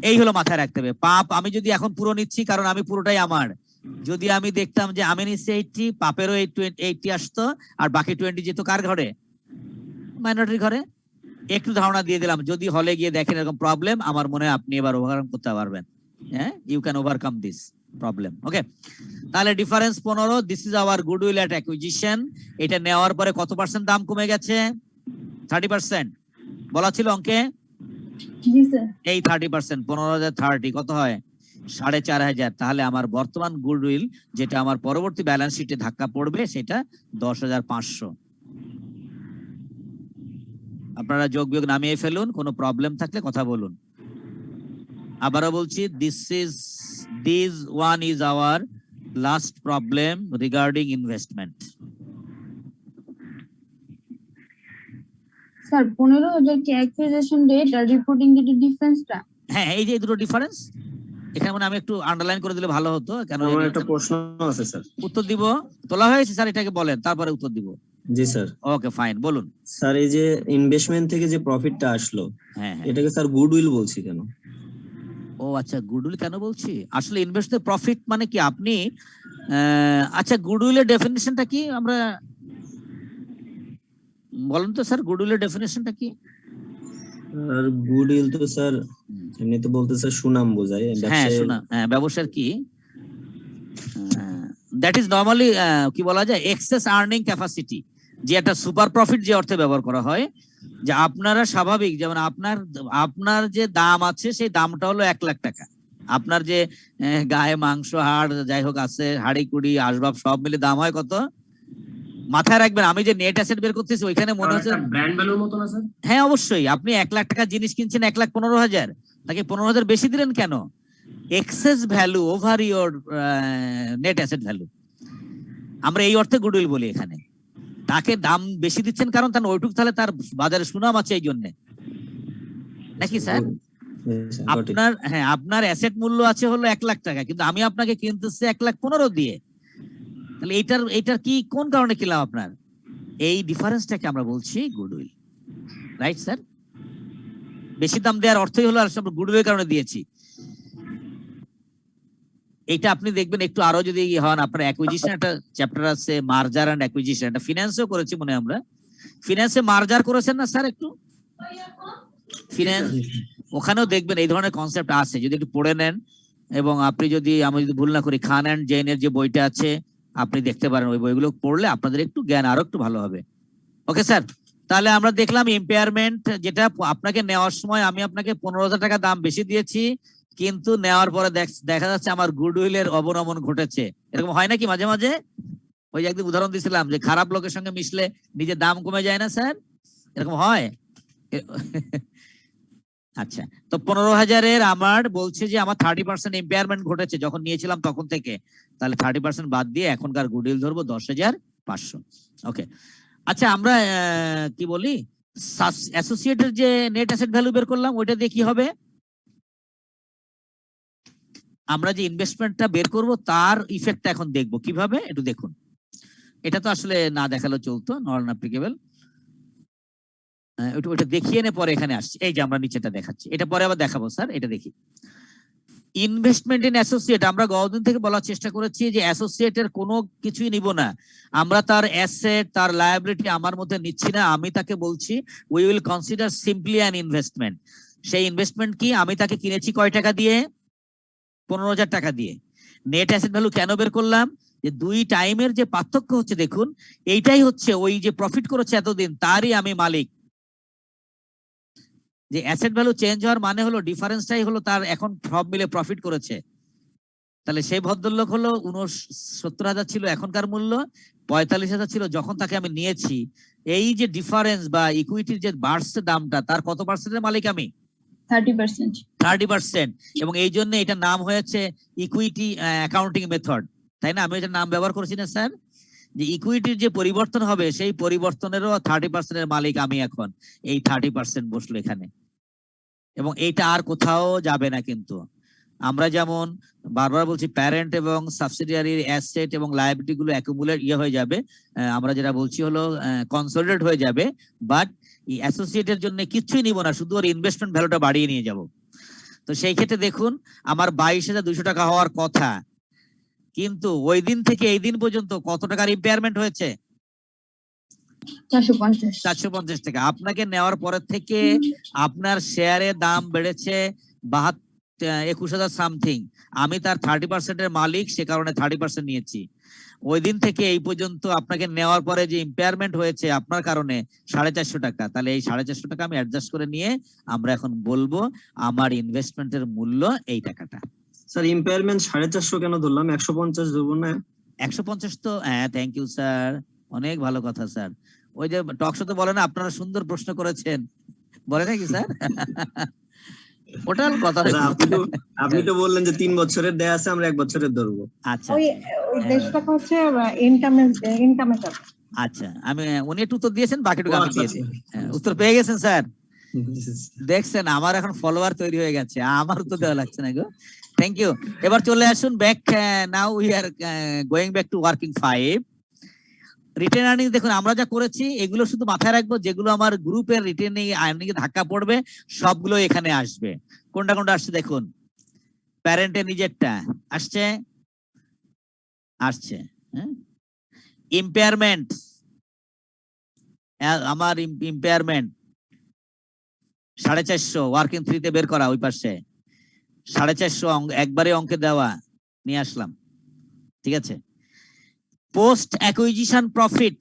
এই হলো মাথায় রাখতে হবে। পাপ আমি যদি এখন পুরো নিচ্ছি, কারণ আমি পুরোটাই আমার, যদি আমি দেখতাম যে আমি নিচ্ছি 80, পাপেরও 80 আসতো, আর বাকি 20 যেত কার ঘরে? মাইনরিটির ঘরে। একটু ধারণা দিয়ে দিলাম, যদি হলে গিয়ে দেখেন এরকম প্রবলেম, আমার মনে হয় আপনি এবার ওভারকাম করতে পারবেন। হ্যাঁ, you can overcome this problem. Okay, তাহলে difference 15, this is our goodwill at acquisition. এটা নেওয়ার পরে কত পার্সেন্ট দাম কমে গেছে? 30% বলা ছিল অঙ্কে। এই 30%, 15,000 30 কত হয়? 4,500। তাহলে আমার বর্তমান গুডউইল, যেটা আমার পরবর্তী ব্যালেন্স শিটে ধাক্কা পড়বে, সেটা 10,500। আপনারা যোগ বিয়োগ নামিয়ে ফেলুন, কোনো প্রবলেম থাকলে কথা বলুন। আবারও বলছি, this one is our last problem regarding investment. Sir 15,000 কি অ্যাকুইজিশন ডেট আর রিপোর্টিং ডেটের ডিফারেন্সটা? হ্যাঁ, এই যে দুটো ডিফারেন্স, এখানে মানে আমি একটু আন্ডারলাইন করে দিলে ভালো হতো। কেন? আমার একটা প্রশ্ন আছে স্যার। উত্তর দিব, তোলা হয়েছে স্যার, এটাকে বলেন তারপরে উত্তর দিব। জি স্যার। ওকে ফাইন, বলুন স্যার। এই যে ইনভেস্টমেন্ট থেকে যে প্রফিটটা আসলো, এটাকে স্যার গুডউইল বলছি কেন? ও আচ্ছা, গুডউইল কেন বলছি? আসলে ইনভেস্টের প্রফিট মানে কি আপনি আচ্ছা, গুডউইলের ডেফিনিশনটা কি আমরা বলেন তো স্যার, গুডউইলের ডেফিনিশনটা কি? আর গুডউইল তো স্যার এমনিতে বলতে স্যার সুনাম বোঝায়। হ্যাঁ, সুনাম। ব্যবসার কি, দ্যাট ইজ নরমালি কি বলা যায়, এক্সেস আর্নিং ক্যাপাসিটি, যে একটা সুপার প্রফিট যে অর্থে ব্যবহার করা হয়। যে আপনারা স্বাভাবিক, যেমন আপনার যে দাম আছে সেই দামটা হলো 1 লাখ টাকা। আপনার যে গায়ে মাংস, হাড় যাই হোক আছে, হাড়ি কুড়ি আসবাব সব মিলে দাম হয় কত? মাথায় রাখবেন, আমি যে নেট অ্যাসেট বের করতেছি ওইখানে মনে হচ্ছে ব্র্যান্ড ভ্যালুর মত না স্যার? হ্যাঁ অবশ্যই। আপনি 1 লাখ টাকা জিনিস কিনছেন 1,15,000, তাকে 15,000 বেশি দিলেন কেন? Excess value over your net asset value, আমরা এই অর্থে গুডউইল বলি এখানে। তাকে দাম বেশি দিচ্ছেন কারণ তার ওইটুক, তাহলে তার বাজারে সুনাম আছে এই জন্য, নাকি স্যার? আপনার অ্যাসেট মূল্য আছে হলো 1 লাখ টাকা, কিন্তু আমি আপনাকে কিনতেছি 1,15,000 দিয়ে। তাহলে এইটার কি কোন কারণে কিনলাম আপনার? এই ডিফারেন্সটাকে আমরা বলছি গুডউইল, রাইট স্যার? বেশি দাম দেওয়ার অর্থই হলো আমরা গুডউইলের কারণে দিয়েছি। এইটা আপনি দেখবেন একটু আরো যদি হন, আপনার অ্যাকুইজিশন একটা চ্যাপ্টার আছে, মার্জার এন্ড অ্যাকুইজিশন, এটা ফিনান্সেও করেছি মনে হয় আমরা। ফিনান্সে মার্জার করেছেন না স্যার? একটু ফিনান্স ওখানেও দেখবেন এই ধরনের কনসেপ্ট আছে, যদি একটু পড়ে নেন। এবং আপনি যদি, আমি যদি ভুল না করি, খান অ্যান্ড জেনের যে বইটা আছে আপনি দেখতে পারেন, ওই বইগুলো পড়লে আপনাদের একটু জ্ঞান আরো একটু ভালো হবে। ওকে স্যার, তাহলে আমরা দেখলাম ইম্পেয়ারমেন্ট, যেটা আপনাকে নেওয়ার সময় আমি আপনাকে 15,000 টাকা দাম বেশি দিয়েছি, কিন্তু নেওয়ার পরে দেখা যাচ্ছে আমার গুডউইলের অবনমন ঘটেছে। এরকম হয় নাকি মাঝে মাঝে? ওই যে একদিন উদাহরণ দিয়েছিলাম যে খারাপ লোকের সঙ্গে মিশলে নিজের দাম কমে যায় না স্যার? এরকম হয়? আচ্ছা, তো 15,000-এর আমার বলছে যে আমার 30% ইম্পেয়ারমেন্ট ঘটেছে যখন নিয়েছিলাম তখন থেকে, তাহলে 30% বাদ দিয়ে এখনকার গুডউইল ধরবো 10,500। ওকে, আচ্ছা আমরা কি বলি, অ্যাসোসিয়েটের যে নেট অ্যাসেট ভ্যালু বের করলাম ওইটা দিয়ে কি হবে? আমরা যে ইনভেস্টমেন্টটা বের করব তার ইফেক্টটা এখন দেখবো কিভাবে, একটু দেখুন। এটা তো আসলে না দেখালেও চলতো, নন অ্যাপ্লিকেবল। ওটা দেখিয়ে নে পরে এখানে আসছে। এই যে আমরা নিচেটা দেখাচ্ছি, এটা পরে আবার দেখাবো স্যার। এটা দেখি, ইনভেস্টমেন্ট ইন অ্যাসোসিয়েট। আমরা গতদিন থেকে বলার চেষ্টা করেছি যে অ্যাসোসিয়েটের কোনো কিছুই নিব না আমরা, তার অ্যাসেট তার লায়াবিলিটি আমার মধ্যে নিচ্ছি না। আমি তাকে বলছি we will consider simply an investment. সেই ইনভেস্টমেন্ট কি? আমি তাকে কিনেছি কয় টাকা দিয়ে? 15,000 টাকা দিয়ে। নেট অ্যাসেট ভ্যালু কেন বের করলাম? যে দুই টাইমের যে পার্থক্য হচ্ছে, দেখুন এইটাই হচ্ছে ওই যে প্রফিট করেছে এতদিন তারই আমি মালিক। যে অ্যাসেট ভ্যালু চেঞ্জ হওয়ার মানে হলো ডিফারেন্সটাই হলো তার এখন সব মিলে প্রফিট করেছে। তাহলে সেই ভদ্রলোক হলো 69,000 ছিল এখনকার মূল্য, 45,000 ছিল যখন তাকে আমি নিয়েছি। এই যে ডিফারেন্স বা ইকুইটির যে বাড়ছে দামটা, তার কত পার্সেন্টের মালিক আমি? 30%. 30%। এবং এই জন্য এটা নাম হয়েছে ইকুইটি অ্যাকাউন্টিং মেথড, তাই না? আমি এটার নাম ব্যবহার করছি না স্যার? যে ইকুইটির যে পরিবর্তন হবে সেই পরিবর্তনেরও 30%-এর মালিক আমি এখন। এই 30% বসলো এখানে, এবং এইটা আর কোথাও যাবে না। কিন্তু আমরা যেমন বারবার বলছি প্যারেন্ট এবং সাবসিডিয়ারির অ্যাসেট এবং লায়াবিলিটি গুলো অ্যাকুমুলেট হয়ে যাবে, আমরা যেটা বলছি হলো কনসলিডেট হয়ে যাবে, বাট এই অ্যাসোসিয়েটের জন্য কিছুই নিব না, শুধু ওর ইনভেস্টমেন্ট ভ্যালুটা বাড়িয়ে নিয়ে যাব। তো সেই ক্ষেত্রে দেখুন আমার 22,200 টাকা হওয়ার কথা, কিন্তু ওই দিন থেকে এই দিন পর্যন্ত কত টাকার ইম্পেয়ারমেন্ট হয়েছে? 450 টাকা। আপনাকে নেওয়ার পরের থেকে আপনার শেয়ারের দাম বেড়েছে 21,000 সামথিং। আমি তার 30%-এর মালিক, সে কারণে 30% নিয়েছি। ওই দিন থেকে এই পর্যন্ত আপনাকে নেওয়ার পরে যে ইম্পেয়ারমেন্ট হয়েছে আপনার কারণে 450 টাকা, তাহলে এই 450 টাকা আমি অ্যাডজাস্ট করে নিয়ে আমরা এখন বলবো আমার ইনভেস্টমেন্টের মূল্য এই টাকাটা। স্যার ইম্পেয়ারমেন্ট 450 কেন ধরলাম? 150 ধরবো না? 150 তো হ্যাঁ, থ্যাংক ইউ স্যার, অনেক ভালো কথা স্যার। ওই যে টক শোতে বলে না, আপনারা সুন্দর প্রশ্ন করেছেন, বলে নাকি স্যার? ওটার কথা আপনি তো বললেন যে 3 বছরের দেয়া আছে, আমরা 1 বছরের ধরবো। আচ্ছা ওই 150 টাকা হচ্ছে ইনকামে যাবে। আচ্ছা, আমি উনি একটু উত্তর দিয়েছেন, বাকিটুকু আমি দিয়েছি। উত্তর পেয়ে গেছেন স্যার? দেখছেন আমার এখন ফলোয়ার তৈরি হয়ে গেছে, আমার উত্তর দেওয়া লাগছে না গো। Thank you. এবার চলে আসুন back, now we are going back to working 5। Written earning দেখুন আমরা যা করেছি এগুলো শুধু মাথায় রাখবো, যেগুলো আমার গ্রুপের রিটেনিং আর্নিং এ ধাক্কা পড়বে সবগুলো এখানে আসবে। কোনটা কোনটা আসছে দেখুন, প্যারেন্টের নিজেরটা আসছে, ইম্পেয়ারমেন্ট, আমার ইম্পেয়ারমেন্ট 450 ওয়ার্কিং 3-তে বের করা, ওই পাশে 450 একবারে অঙ্কে দেওয়া নিয়ে আসলাম, ঠিক আছে। পোস্ট অ্যাকুইজিশন প্রফিট,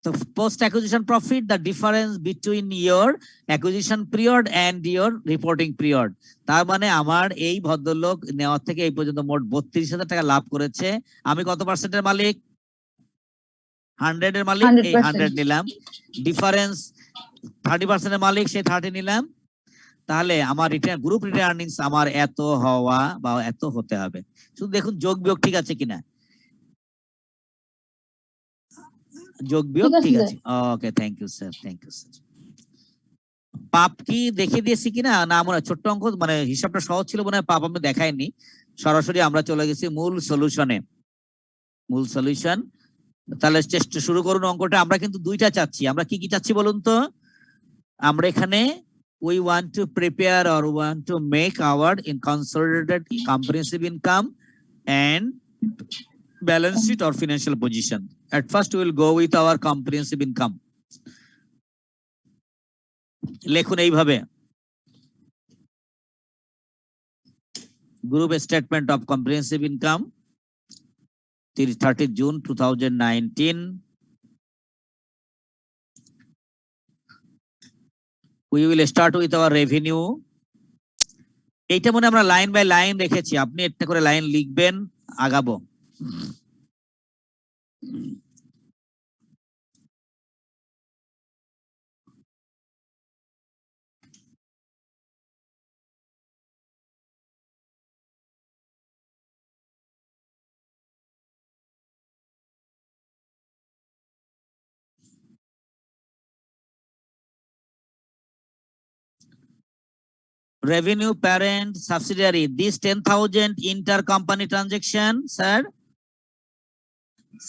তো post acquisition profit the difference between your acquisition period and your reporting period. তার মানে আমার এই ভদ্রলোক নেওয়ার থেকে এই পর্যন্ত মোট 32,000 টাকা লাভ করেছে। আমি কত পার্সেন্টের মালিক? 100-এর মালিক, এই 100 নিলাম। ডিফারেন্স 30%-এর মালিক, সেই 30 নিলাম। তাহলে আমার রিটার্ন, গ্রুপ রিটার্ন আর্নিংস আমার এত হওয়া বা এত হতে হবে। শুধু দেখুন যোগ বিয়োগ ঠিক আছে কিনা, যোগ বিয়োগ ঠিক আছে। Okay, thank you sir, thank you sir. পাপ কি দেখিয়ে দিয়েছি কিনা না? মনে হয় ছোট্ট অঙ্ক, মানে হিসাবটা সহজ ছিল মনে হয়, পাপ আমি দেখাইনি। সরাসরি আমরা চলে গেছি মূল সলিউশনে। মূল সলিউশন, তাহলে চেষ্টা শুরু করুন অঙ্কটা। আমরা কিন্তু দুইটা চাচ্ছি। আমরা কি কি চাচ্ছি বলুন তো? আমরা এখানে we want to prepare or want to make our in consolidated comprehensive income and balance sheet or financial position. At first, we will go with our comprehensive income. লিখুন এইভাবে, group statement of comprehensive income 30 June 2019. We will start with our revenue. এইটা মনে আমরা line by line রেখেছি, আপনি একটা করে line লিখবেন, আগাবো। Revenue parent subsidiary, this 10,000 intercompany transaction, sir.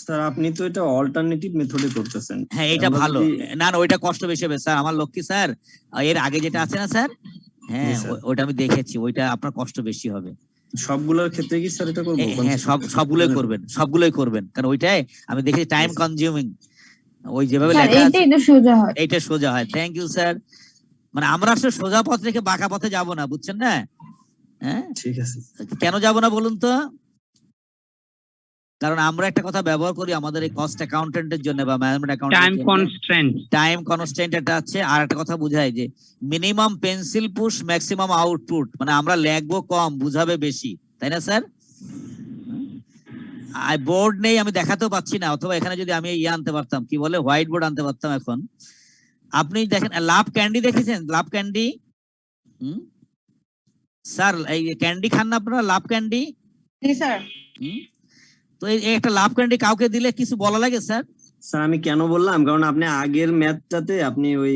Sir আপনি তো এটা অল্টারনেটিভ মেথডে করতেছেন। হ্যাঁ এটা ভালো, না না ওইটা কষ্ট বেশি হবে স্যার, আমার লক্ষ্মী স্যার এর আগে যেটা আছে না স্যার, হ্যাঁ ওইটা আমি দেখেছি, ওইটা আপনার কষ্ট বেশি হবে। সবগুলোর ক্ষেত্রে কি স্যার এটা করব? হ্যাঁ সবগুলোই করবেন, সবগুলোই করবেন, কারণ ওইটাই আমি দেখেছি টাইম কনজিউমিং, ওই যেভাবে লেখা আছে এইটা সোজা হয়, এইটা সোজা হয়। Thank you sir. মানে আমরা আসলে সোজা পথ রেখে বাঁকা পথে যাব না, বুঝছেন না? হ্যাঁ ঠিক আছে। কেন যাব না বলুন তো? কারণ আমরা একটা কথা ব্যবহার করি আমাদের এই কস্ট অ্যাকাউন্টেন্টের জন্য বা ম্যানেজমেন্ট অ্যাকাউন্টেন্টের জন্য, টাইম কনস্ট্যান্ট একটা আছে, আর একটা কথা বুঝায় যে minimum pencil push maximum output, মানে আমরা লিখবো কম বুঝাবে বেশি, তাই না স্যার? বোর্ড নেই, আমি দেখাতেও পাচ্ছি না, অথবা এখানে যদি আমি ইয়ে আনতে পারতাম, কি বলে হোয়াইট বোর্ড আনতে পারতাম। এখন আপনি দেখেন লাভ ক্যান্ডি দেখেছেন? লাভ ক্যান্ডি স্যার, এই ক্যান্ডি খান না আপনারা? লাভ ক্যান্ডি স্যার। তো এই একটা লাভ ক্যান্ডি কাউকে দিলে কিছু বলা লাগে স্যার? স্যার আমি কেন বললাম, কারণ আপনি আগের ম্যাথটাতে আপনি ওই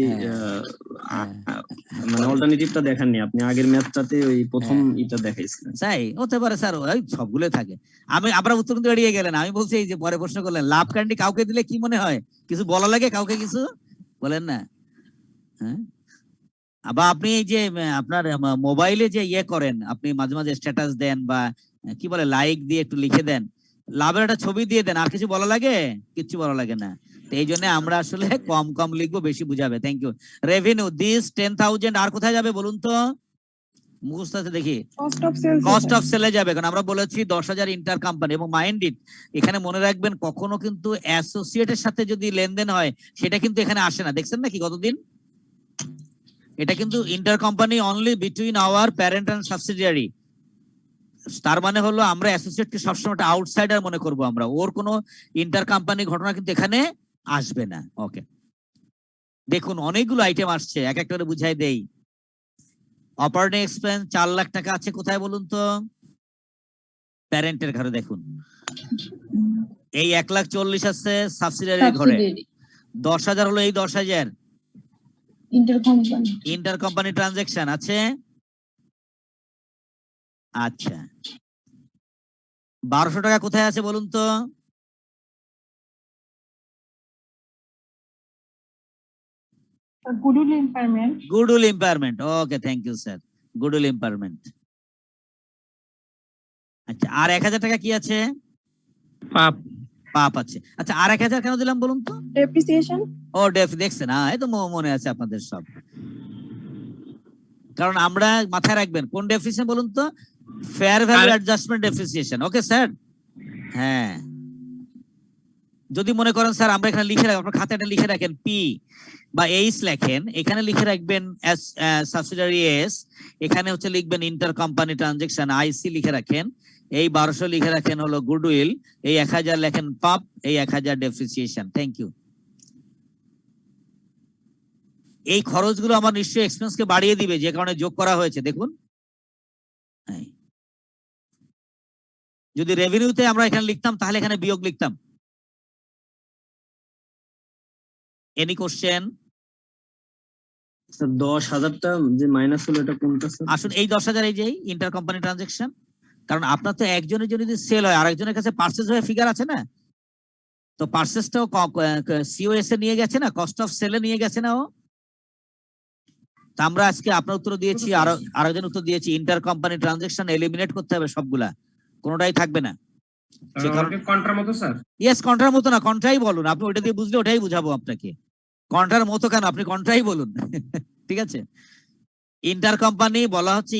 মানে অল্টারনেটিভটা দেখাননি, আপনি আগের ম্যাথটাতে ওই প্রথম এটা দেখাইছিলেন। তাই হতে পারে স্যার, ওই সবগুলো থাকে। আমরা উত্তর কিন্তু এড়িয়ে গেলেন, আমি বলছি এই যে পরে প্রশ্ন করলেন লাভ ক্যান্ডি কাউকে দিলে কি মনে হয়, কিছু বলা লাগে কাউকে, কিছু বলেন না? হ্যাঁ, আবার আপনি এই যে আপনার মোবাইলে যে ইয়ে করেন, আপনি মাঝে মাঝে স্ট্যাটাস দেন বা কি বলে লাইক দিয়ে একটু লিখে দেন, লাভের একটা ছবি দিয়ে দেন, আর কিছু বলা লাগে? কিচ্ছু বলা লাগে না। তো এই জন্য আমরা আসলে কম কম লিখবো, বেশি বুঝাবে। Thank you. রেভিনিউ দিস 10,000 আর কোথায় যাবে বলুন তো? মুখস্থ আছে দেখি, কস্ট অফ সেলে যাবে, কারণ আমরা বলেছি 10,000 ইন্টার কোম্পানি। এবং মাইন্ড ইট, এখানে মনে রাখবেন কখনো কিন্তু অ্যাসোসিয়েটের সাথে যদি লেনদেন হয় সেটা কিন্তু এখানে আসে না, দেখছেন নাকি কতদিন? এটা কিন্তু intercompany only between our parent and subsidiary. তার মানে হলো আমরা অ্যাসোসিয়েটকে সবসময় একটা আউটসাইডার মনে করব, আমরা ওর কোনো ইন্টার কোম্পানি ঘটনা কিন্তু এখানে আসবে না। ওকে, দেখুন অনেকগুলো আইটেম আসছে, এক একটা করে বুঝাই দেই। অপারেটিং এক্সপেন্স 4 লাখ টাকা আছে কোথায় বলুন তো? প্যারেন্টের ঘরে। দেখুন এই 1,40,000 আছে সাবসিডিয়ারির ঘরে, 10,000 হলো এই 10,000 ইন্টার কোম্পানি ট্রানজাকশন আছে। আচ্ছা 1200 টাকা কোথায় আছে বলুন তো? Goodwill impairment. Goodwill impairment, okay thank you sir, goodwill impairment. আচ্ছা আর 1,000 টাকা কি আছে? পাপ। পাপ আছে। আচ্ছা আর 1,000 কেন দিলাম বলুন তো? ডেপ্রিসিয়েশন। ও দেখছেন, এই তো মনে আছে আপনাদের সব। কারণ আমরা মাথায় রাখবেন কোন ডেফিসিয়েশন বলুন তো? Fair value adjustment depreciation. Okay sir. হ্যাঁ, যদি মনে করেন স্যার আমরা এখানে লিখে রাখেন, আপনার খাতাটা লিখে রাখেন পি বা এইচ লেখেন, এখানে লিখে রাখবেন এস সাবসিডিয়ারি এস, এখানে হচ্ছে লিখবেন ইন্টার কোম্পানি ট্রানজাকশন আইসি লিখে রাখেন, এই 1200 লিখে রাখেন হলো গুডউইল, এই 1,000 লেখেন পাপ, এই 1,000 ডেপ্রিসিয়েশন। Thank you. এই খরচগুলো আমার নিশ্চয়ই এক্সপেন্সকে বাড়িয়ে দিবে, যে কারণে যোগ করা হয়েছে। দেখুন যদি রেভিনিউতে আমরা এখানে লিখতাম তাহলে এখানে বিয়োগ লিখতাম। Any question? স্যার 10,000টা যে মাইনাস হলো এটা কোনটা স্যার? আসুন এই 10,000 এই যে ইন্টার কোম্পানি ট্রানজাকশন, কারণ আপনার তো একজনের জন্য যদি সেল হয় আরেকজনের কাছে পারচেজ হয়ে ফিগার আছে না, তো পারচেজটাও সিওএস এ নিয়ে গেছে না, কস্ট অফ সেলে নিয়ে গেছে না ও। তা আমরা আজকে আপনার উত্তর দিয়েছি, আরেকজন উত্তর দিয়েছি, ইন্টার কোম্পানি ট্রানজাকশন এলিমিনেট করতে হবে সবগুলা, কোনোটাই থাকবে না। কন্ট্রার মতো স্যার? ইয়েস, কন্ট্রার মতো না, কন্ট্রাই বলুন। আপনি ওইটা দিয়ে বুঝলে ওটাই বুঝাবো আপনাকে। কন্ট্রার মতো কেন, আপনি কন্ট্রাই বলুন। ঠিক আছে, ইন্টার কোম্পানি বলা হচ্ছে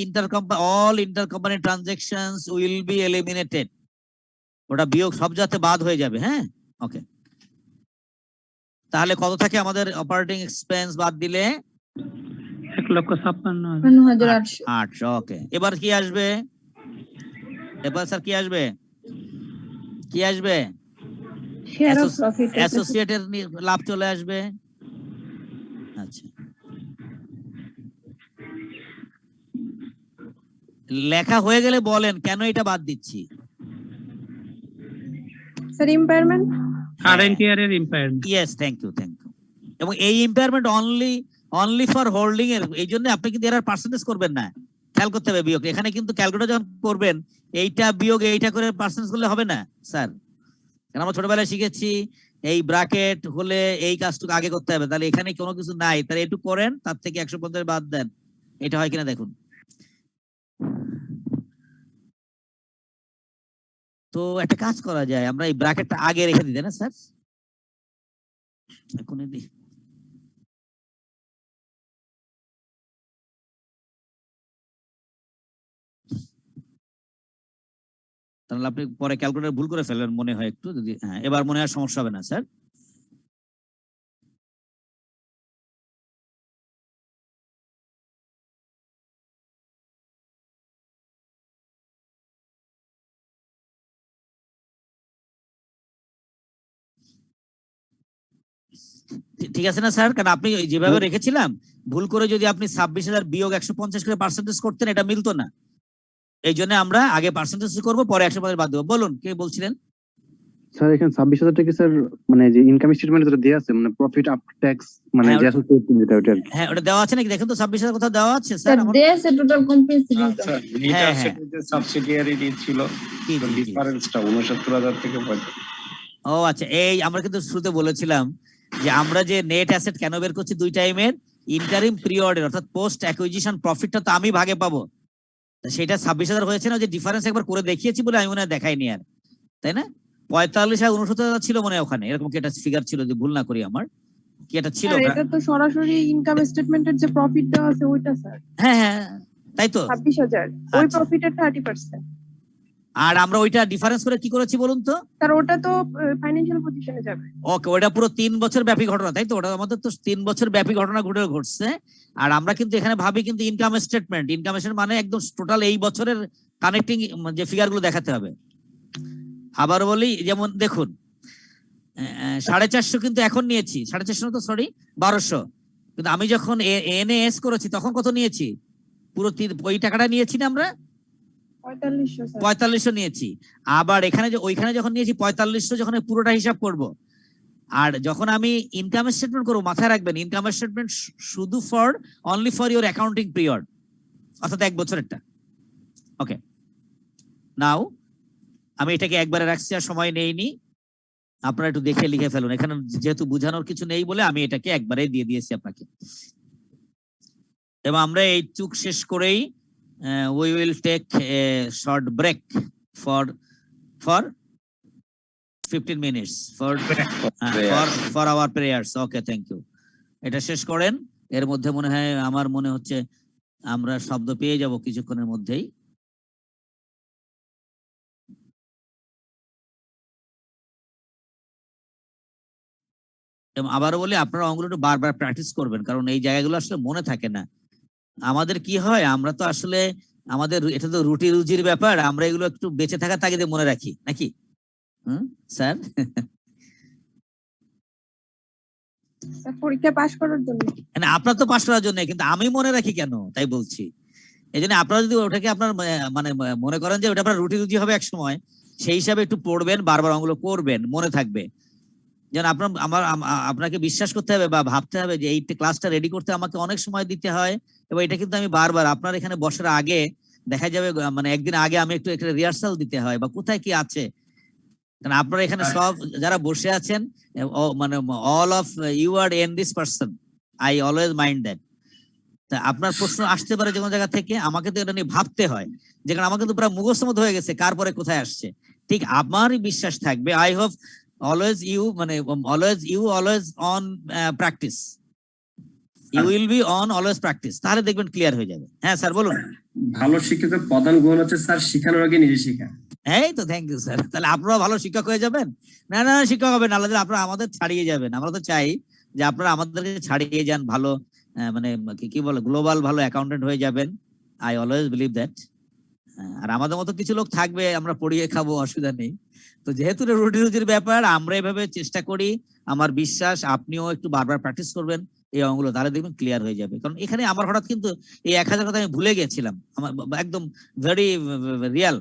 all inter company transactions will be eliminated, ওটা বিয়োগ সব যাতে বাদ হয়ে যাবে। হ্যাঁ, ওকে। তাহলে কত থাকে আমাদের অপারেটিং এক্সপেন্স বাদ দিলে? 1,56,800। ওকে, এবার কি আসবে? এবার স্যার কি আসবে? কি আসবে? শেয়ার অফ প্রফিট, অ্যাসোসিয়েটের লাভ চলে আসবে। আচ্ছা, লেখা হয়ে গেলে বলেন কেন এটা বাদ দিচ্ছি। স্যার ইম্পায়ারমেন্ট, কারেন্ট ইয়ারের ইম্পায়ারমেন্ট। Yes, thank you. এবং এই ইম্পায়ারমেন্ট অনলি ফর হোল্ডিং এর, এই জন্য আপনি কিন্তু এর পার্সেন্টেজ করবেন না, খেয়াল করতে হবে বিয়োগ। এখানে কিন্তু ক্যালকুলেটর যখন করবেন এইটা বিয়োগ এইটা করে পার্সেন্টেজ করলে হবে না স্যার, কারণ আমরা ছোটবেলায় শিখেছি এই ব্র্যাকেট হলে এই কাজটুকু আগে করতে হবে। তাহলে এখানে কোনো কিছু নাই, তাহলে একটু করেন, তার থেকে 150 বাদ দেন, এটা হয় কিনা দেখুন। তো একটা কাজ করা যায়, আমরা এই ব্র্যাকেটটা আগে রেখে দিই না স্যার, এখনই দিই। তাহলে আপনি পরে ক্যালকুলেটর ভুল করে ফেলবেন মনে হয় একটু, যদি হ্যাঁ এবার মনে হয় সমস্যা হবে না স্যার। ঠিক আছে না স্যার, কারণ আপনি যেভাবে রেখেছিলাম ভুল করে যদি আপনি 26,000 বিয়োগ 150 করে পার্সেন্টেজ করতেন, এটা মিলতো না। এই জন্য আমরা আগে পার্সেন্টেজ করবো, পরে 150 বাদ দেবো। বলুন, কে বলছিলেন? স্যার এখানে 26,000 টাকা স্যার, মানে যে ইনকাম স্টেটমেন্টে যেটা দেয়া আছে, মানে প্রফিট আফটার ট্যাক্স, মানে যে অ্যাসোসিয়েট যেটা ওটা। হ্যাঁ, ওটা দেওয়া আছে নাকি দেখেন তো, 26,000 কোথাও দেওয়া আছে স্যার? স্যার দেয়া আছে টোটাল কম্পেনসেশন। আচ্ছা, হ্যাঁ, এটা যে সাবসিডিয়ারি ছিল, ডিফারেন্সটা 69,000 থেকে 65,000। ও আচ্ছা, এই আমরা কিন্তু শুরুতে বলেছিলাম যে আমরা যে নেট অ্যাসেট কেন বের করছি দুই টাইমের, ইন্টারিম পিরিয়ডের, অর্থাৎ পোস্ট অ্যাকুইজিশন প্রফিটটা তো আমি ভাগে পাবো, সেটা 26,000 হয়েছে না, যে ডিফারেন্স একবার করে দেখিয়েছি বলে আমি মনে হয় দেখাইনি আর, তাই না? 45 আর 69,000 ছিল মনে হয় ওখানে, এরকম কি একটা ফিগার ছিল, যদি ভুল না করি আমার, কি এটা ছিল? এটা তো সরাসরি ইনকাম স্টেটমেন্টের যে প্রফিট দেওয়া আছে ওইটা স্যার। হ্যাঁ হ্যাঁ, তাই তো, 26,000 ওই প্রফিটের 30%। আর আমরা ওইটা ডিফারেন্স করে কি করেছি বলুন তো? স্যার ওটা তো ফাইনান্সিয়াল পজিশনে যাবে। ওকে, ওটা পুরো 3 বছর ব্যাপী ঘটনা, তাই তো? ওটা আমাদের তো 3 বছর ব্যাপী ঘটনা ঘটছে। আর আমরা কিন্তু এখানে ভাবি কিন্তু ইনকাম স্টেটমেন্ট মানে একদম টোটাল এই বছরের কানেক্টিং যে ফিগার গুলো দেখাতে হবে। আবার বলি, যেমন দেখুন 450 কিন্তু এখন নিয়েছি, 450 তো সরি 1200, কিন্তু আমি যখন এনএস করেছি তখন কত নিয়েছি? পুরো ওই টাকাটা নিয়েছি না আমরা, 4500 নিয়েছি। আবার এখানে ওইখানে যখন নিয়েছি 4500, যখন পুরোটা হিসাব করব, আর যখন আমি ইনকাম স্টেটমেন্ট করবো, মাথায় রাখবেন ইনকাম স্টেটমেন্ট শুধু only for your accounting period, অর্থাৎ 1 বছরেরটা। ওকে, নাও আমি এটাকে একবারে রাখছি, আর সময় নেইনি, আপনারা একটু দেখে লিখে ফেলুন। এখানে যেহেতু বোঝানোর কিছু নেই বলে আমি এটাকে একবারে দিয়ে দিয়েছি আপনাকে। এবং আমরা এইটুক শেষ করেই we will take a short break for 15 minutes for our prayers. Okay, thank you. এটা শেষ করেন, এর মধ্যে মনে হয় আমার মনে হচ্ছে আমরা শব্দ পেয়ে যাব কিছুক্ষণের মধ্যেই। এবং আবারও বলি, আপনারা অঙ্কগুলো একটু বারবার প্র্যাকটিস করবেন, কারণ এই জায়গাগুলো আসলে মনে থাকে না। আমাদের কি হয়, আমরা তো আসলে আমাদের এটা তো রুটি রুজির ব্যাপার, আমরা এগুলো একটু বেঁচে থাকার তাগিদে মনে রাখি নাকি? স্যার পরীক্ষা পাস করার জন্য, না আপনার তো পাস করার জন্য, কিন্তু আমি মনে রাখি কেন তাই বলছি। এই জন্য আপনারা যদি ওটাকে আপনার মানে মনে করেন যে ওটা আপনার রুটি রুজি হবে এক সময়, সেই হিসাবে একটু পড়বেন, বারবার অঙ্কগুলো করবেন, মনে থাকবে। যেন আপনাকে বিশ্বাস করতে হবে বা ভাবতে হবে যে এই ক্লাসটা রেডি করতে আমাকে অনেক সময় দিতে হয়, এবং এটা কিন্তু আমি বারবার আপনার এখানে বসার আগে দেখা যাবে, মানে একদিন আগে আমি একটু একটা রিহার্সাল দিতে হয়, বা কোথায় কি আছে। কারণ আপনারা এখানে সব যারা বসে আছেন, মানে all of you are an this person, I always mind that. তা আপনার প্রশ্ন আসতে পারে যে কোনো জায়গা থেকে, আমাকে তো এটা নিয়ে ভাবতে হয়, যেখানে আমাকে তো পুরো মুখস্থ মতো হয়ে গেছে কার পরে কোথায় আসছে। ঠিক আমারই বিশ্বাস থাকবে, আই হোপ অলওয়েজ ইউ মানে always on practice, you will be on always practice, তাহলে দেখবেন ক্লিয়ার হয়ে যাবে। হ্যাঁ স্যার বলুন। ভালো শিক্ষকের প্রধান গুণ হচ্ছে স্যার শিখানোর আগে নিজে শেখা। এই তো থ্যাংক ইউ স্যার, তাহলে আপনারা ভালো শিক্ষক হয়ে যাবেন। না না শিক্ষক হবেন, আলাদা আপনারা আমাদের ছাড়িয়ে যাবেন। আমরা তো চাই যে আপনারা আমাদেরকে ছাড়িয়ে যান, ভালো মানে কি বলে গ্লোবাল ভালো অ্যাকাউন্টেন্ট হয়ে যাবেন। I always believe that. আর আমাদের মতো কিছু লোক থাকবে, আমরা পড়িয়ে খাবো, অসুবিধা নেই। তো যেহেতু রুটি রুজির ব্যাপার, আমরা এভাবে চেষ্টা করি। আমার বিশ্বাস আপনিও একটু বারবার প্র্যাকটিস করবেন এই অঙ্কগুলো, তাহলে দেখবেন ক্লিয়ার হয়ে যাবে। কারণ এখানে আমার হঠাৎ কিন্তু এই 1000 কথা আমি ভুলে গেছিলাম, আমার একদম ভেরি রিয়াল।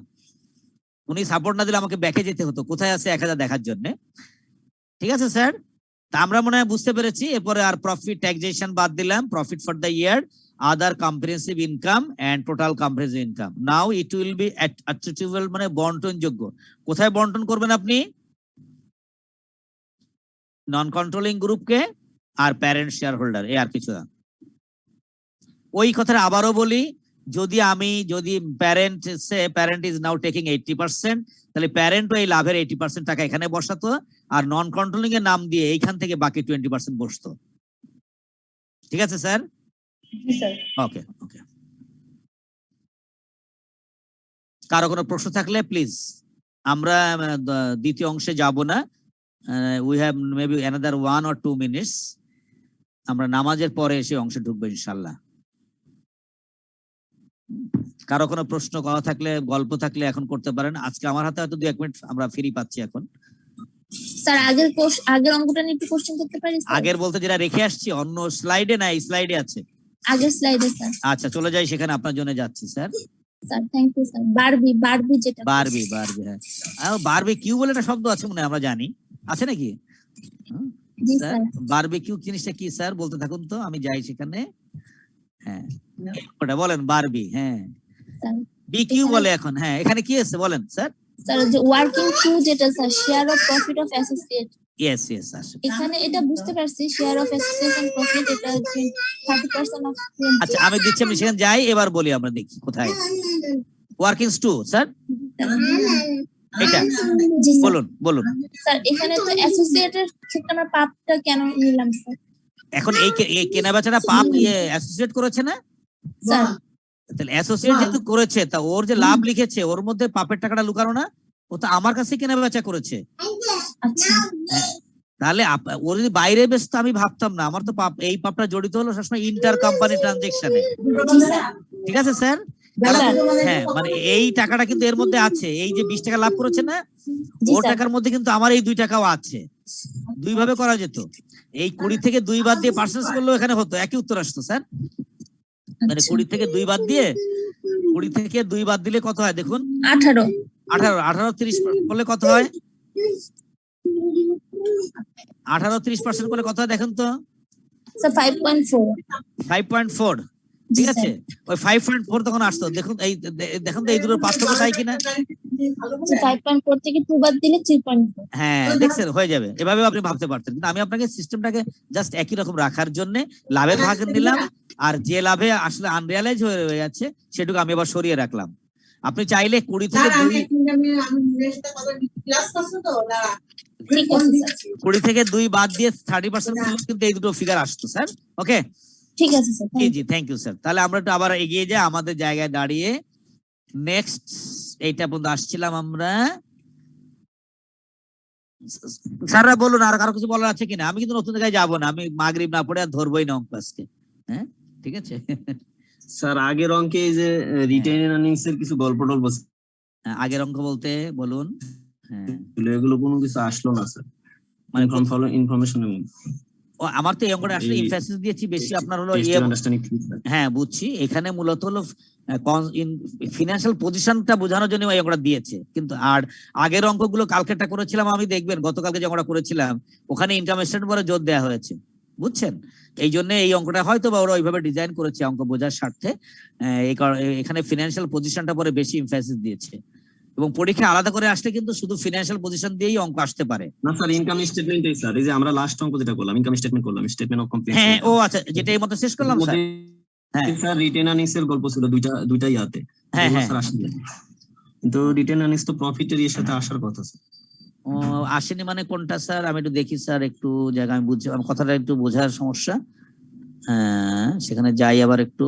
উনি সাপোর্ট না দিলে আমাকে ব্যাকে যেতে হতো কোথায় আছে 1000 দেখার জন্য। ঠিক আছে স্যার, তা আমরা মনে হয় বুঝতে পেরেছি। এরপরে আর প্রফিট ট্যাক্সেশন বাদ দিলাম, profit for the year, other comprehensive income and total comprehensive income. Now it will be attributable মানে বন্টন যোগ্য। কোথায় বন্টন করবেন আপনি? নন কন্ট্রোলিং গ্রুপকে আর প্যারেন্ট শেয়ার হোল্ডার, এই আর কিছু না। ওই কথাটা আবারও বলি, যদি প্যারেন্ট ইজ নাও টেকিং 80%, তাহলে প্যারেন্টও এই লাভের 80% টাকা এখানে বসাতো, আর নন কন্ট্রোলিং এর নাম দিয়ে এইখান থেকে বাকি 20% বসতো। ঠিক আছে স্যার? ওকে ওকে। কারো কোনো প্রশ্ন থাকলে প্লিজ। আমরা দ্বিতীয় অংশে যাব না, we have maybe another 1 or 2 minutes। আমরা নামাজের পরে এসে অংশে ঢুকবো ইনশাল্লাহ। কারো কোনো প্রশ্ন করা থাকলে, গল্প থাকলে এখন করতে পারেন। আজকে আমার হাতে হয়তো 2-1 মিনিট আমরা ফ্রি পাচ্ছি এখন। স্যার আগের অঙ্কটা নিয়ে একটু কোশ্চেন করতে পারি স্যার? আগের বলতে যেটা রেখে আসছি অন্য স্লাইডে, না এই স্লাইডে আছে? আগের স্লাইডে স্যার। আচ্ছা চলে যাই সেখানে, আপনার জন্য যাচ্ছি sir. Sir thank you sir. বারবি যেটা বারবি হ্যাঁ, বারবি কিউ বলে একটা শব্দ আছে মনে হয়, আমরা জানি, আছে নাকি? জি স্যার স্যার। বারবি কিউ জিনিসটা কি স্যার বলতে থাকুন তো, আমি যাই সেখানে। হ্যাঁ ওটা বলেন বারবি। হ্যাঁ স্যার বিকিউ বলে এখন। হ্যাঁ এখানে কি আছে বলেন স্যার? স্যার যে ওয়ার্কিং টু যেটা sir, share of profit of associate. Yes sir. এখানে এটা বুঝতে পারছি, শেয়ার অফ অ্যাসোসিয়েশন প্রফিট এটা 30% অফ। আচ্ছা আমি দিচ্ছি, আমি সেখানে যাই, এবার বলি আমরা দেখি কোথায় ওয়ার্কিং টু স্যার এটা জি স্যার। বলুন স্যার এখানে তো অ্যাসোসিয়েটের ক্ষেত্রে আমরা পাপটা কেন নিলাম স্যার? এখন এই কেনা বেচাটা পাপ অ্যাসোসিয়েট করেছে না স্যার? তাহলে অ্যাসোসিয়েট যেহেতু করেছে, তা ওর যে লাভ লিখেছে ওর মধ্যে পাপের টাকাটা লুকানো না? ও তো আমার কাছে কেনা বেচা করেছে। আচ্ছা তাহলে ও যদি বাইরে বেচত আমি ভাবতাম না, আমার তো এই পাপটা জড়িত হলো সবসময় ইন্টার কোম্পানি ট্রানজেকশনে। ঠিক আছে স্যার? হ্যাঁ মানে এই টাকাটা কিন্তু এর মধ্যে আছে, এই যে 20 টাকা লাভ করেছে না, ওর টাকার মধ্যে কিন্তু আমার এই 2 টাকাও আছে। দুই ভাবে করা যেত, এই 20 থেকে 2 বাদ দিয়ে পার্সেন্টেজ করলেও এখানে হতো, একই উত্তর আসতো স্যার। মানে 20 থেকে 2 বাদ দিয়ে, 20 থেকে 2 বাদ দিলে কত হয় দেখুন? 18 30 করলে কত হয়? 18 30% করলে কত হয় দেখেন তো? স্যার 5.4। ঠিক আছে, ওই 5.4 তখন আসতো। দেখুন দেখুন তো এই দুটোর পার্থক্য তাই কিনা? 5.4 থেকে 2 বাদ দিলে 3.4। হ্যাঁ দেখছেন, হয়ে যাবে। এভাবে আপনি ভাবতে পারতেন, কিন্তু আমি আপনাকে সিস্টেমটাকে জাস্ট একই রকম রাখার জন্য লাভের ভাগ দিলাম, আর যে লাভে আসলে আনরিয়ালাইজ হয়ে যাচ্ছে সেটুকু আমি আবার সরিয়ে রাখলাম। আপনি চাইলে 20 থেকে 2 বাদ দিয়ে 30% কিন্তু এই দুটো ফিগার আসতো স্যার। ওকে ঠিক আছে স্যার। জি থ্যাংক ইউ স্যার। তাহলে আমরা একটু আবার এগিয়ে যাই আমাদের জায়গায় দাঁড়িয়ে। নেক্সট এইটা পর্যন্ত আসছিলাম আমরা। স্যাররা বলুন আর কারো কিছু বলার আছে কিনা? আমি কিন্তু নতুন জায়গায় যাবো না, আমি মাগরিব না পড়ে আর ধরবোই না অঙ্ক আজকে। হ্যাঁ ঠিক আছে স্যার আগের অঙ্কে এই যে রিটেইন আর্নিংস এর কিছু গল্প টল্প আগের অঙ্ক বলতে বলুন। হ্যাঁ এগুলো কোনো কিছু আসলো না স্যার, মানে ইনফরমেশনের মধ্যে। ও আমার তো এই অঙ্কটা আসলে এমফাসিস দিয়েছি বেশি, আপনার হলো হ্যাঁ বুঝছি। এখানে মূলত হলো ফিনান্সিয়াল পজিশনটা বোঝানোর জন্য এই অঙ্কটা দিয়েছে। কিন্তু আর আগের অঙ্কগুলো কালকেটা করেছিলাম আমি, দেখবেন গতকালকে যে অঙ্কটা করেছিলাম ওখানে ইনকাম স্টেটমেন্ট পরে জোর দেওয়া হয়েছে, বুঝছেন? এই জন্য এই অঙ্কটা হয়তো বা ওরা ওইভাবে ডিজাইন করেছে অঙ্ক বোঝার স্বার্থে। এখানে ফিনান্সিয়াল পজিশনটা পরে বেশি এমফাসিস দিয়েছে, এবং পরীক্ষা আলাদা করে আসলে কিন্তু শুধু ফিনান্সিয়াল পজিশন দিয়েই অঙ্ক আসতে পারে না স্যার। ইনকাম স্টেটমেন্টই স্যার, এই যে আমরা লাস্ট অঙ্ক যেটা করলাম ইনকাম স্টেটমেন্ট করলাম, স্টেটমেন্ট অফ কমপ্লিট। হ্যাঁ ও আচ্ছা, যেটা এই মতো শেষ করলাম স্যার। হ্যাঁ স্যার রিটেন আর্নিংস এর গল্প ছিল দুইটা ইয়াতে, হ্যাঁ হ্যাঁ স্যার আসেনি, কিন্তু রিটেন আর্নিংস তো প্রফিটের এর সাথে আসার কথা স্যার। ও, আসেনি মানে কোনটা স্যার? আমি একটু দেখি স্যার, একটু জায়গা আমি বুঝছি, আমার কথাটা একটু বোঝার সমস্যা। হ্যাঁ, সেখানে যাই আবার একটু।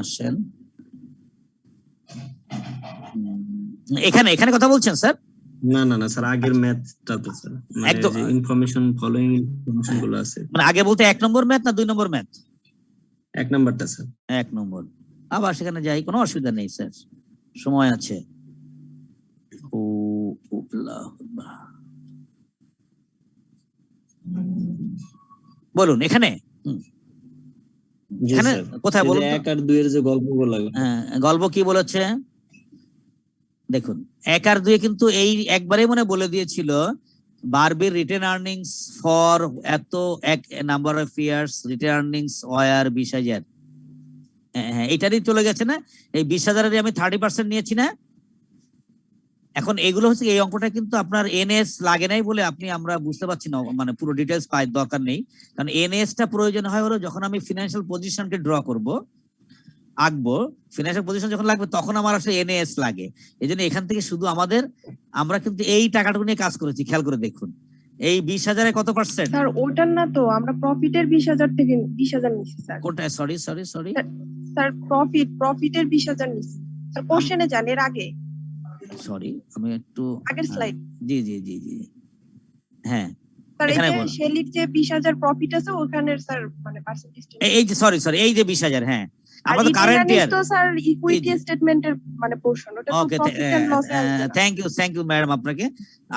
আসেন, এখানে এখানে কথা বলছেন স্যার? না না না স্যার, আগের ম্যাথটাতে স্যার, মানে একদম যে ইনফরমেশন ফলোইং ইনফরমেশন গুলো আছে, মানে আগে বলতে 1 নম্বর ম্যাথ না 2 নম্বর ম্যাথ? 1 নাম্বারটা স্যার। 1 নম্বর। আবার সেখানে যাই, কোনো অসুবিধা নেই স্যার, সময় আছে। ও আল্লাহ আকবার। বলুন এখানে। জি এখানে স্যার, কোথায় এই যে বলুন তো? 1 আর 2 এর যে গল্পগুলো, গল্প কি বলেছে দেখুন। 1 আর 2 কিন্তু এই একবারেই মনে বলে দিয়েছিল, বারবির রিটেন আর্নিংস ফর এত এক number of years, retained earnings were 20,000। হ্যাঁ, এটারই চলে গেছে না, এই 20,000 আমি 30% নিয়েছি না। এখন এগুলো হচ্ছে, এই অঙ্কটা কিন্তু আপনার এনএস লাগে নাই বলে আপনি, আমরা বুঝতে পারছি না, মানে পুরো ডিটেলস পাই দরকার নেই, কারণ এনএস টা প্রয়োজন হয় হলো যখন আমি ফিনান্সিয়াল পজিশনকে ড্র করব, আঁকবো, ফিনান্সিয়াল পজিশন যখন লাগবে তখন আমার আসলে এনএস লাগে। এই জন্য এখান থেকে শুধু আমাদের, আমরা কিন্তু এই টাকাটুকু নিয়ে কাজ করেছি, খেয়াল করে দেখুন এই 20,000-এ কত পার্সেন্ট? স্যার ওটার না তো, আমরা প্রফিটের 20,000 থেকে 20,000 নিছি স্যার। কোনটা? সরি সরি সরি স্যার প্রফিটের 20,000 নিছি স্যার, কোশ্চেনে যান এর আগে, সরি, আমি একটু আগের স্লাইড। জি জি জি জি, হ্যাঁ স্যার এই এখানে যে বলুন। শেলির যে 20,000 প্রফিট আছে ওখানের স্যার মানে পার্সেন্টেজ, এই যে সরি সরি, এই যে 20,000, হ্যাঁ আর আমরা তো রিটেন কারেন্ট আর্নিংস ইয়ার। তো স্যার ইকুইটি স্টেটমেন্টের মানে পোরশন, ওটা তো ওকে, প্রফিট এন্ড লসে আসবে না। থ্যাংক ইউ ম্যাডাম আপনাকে।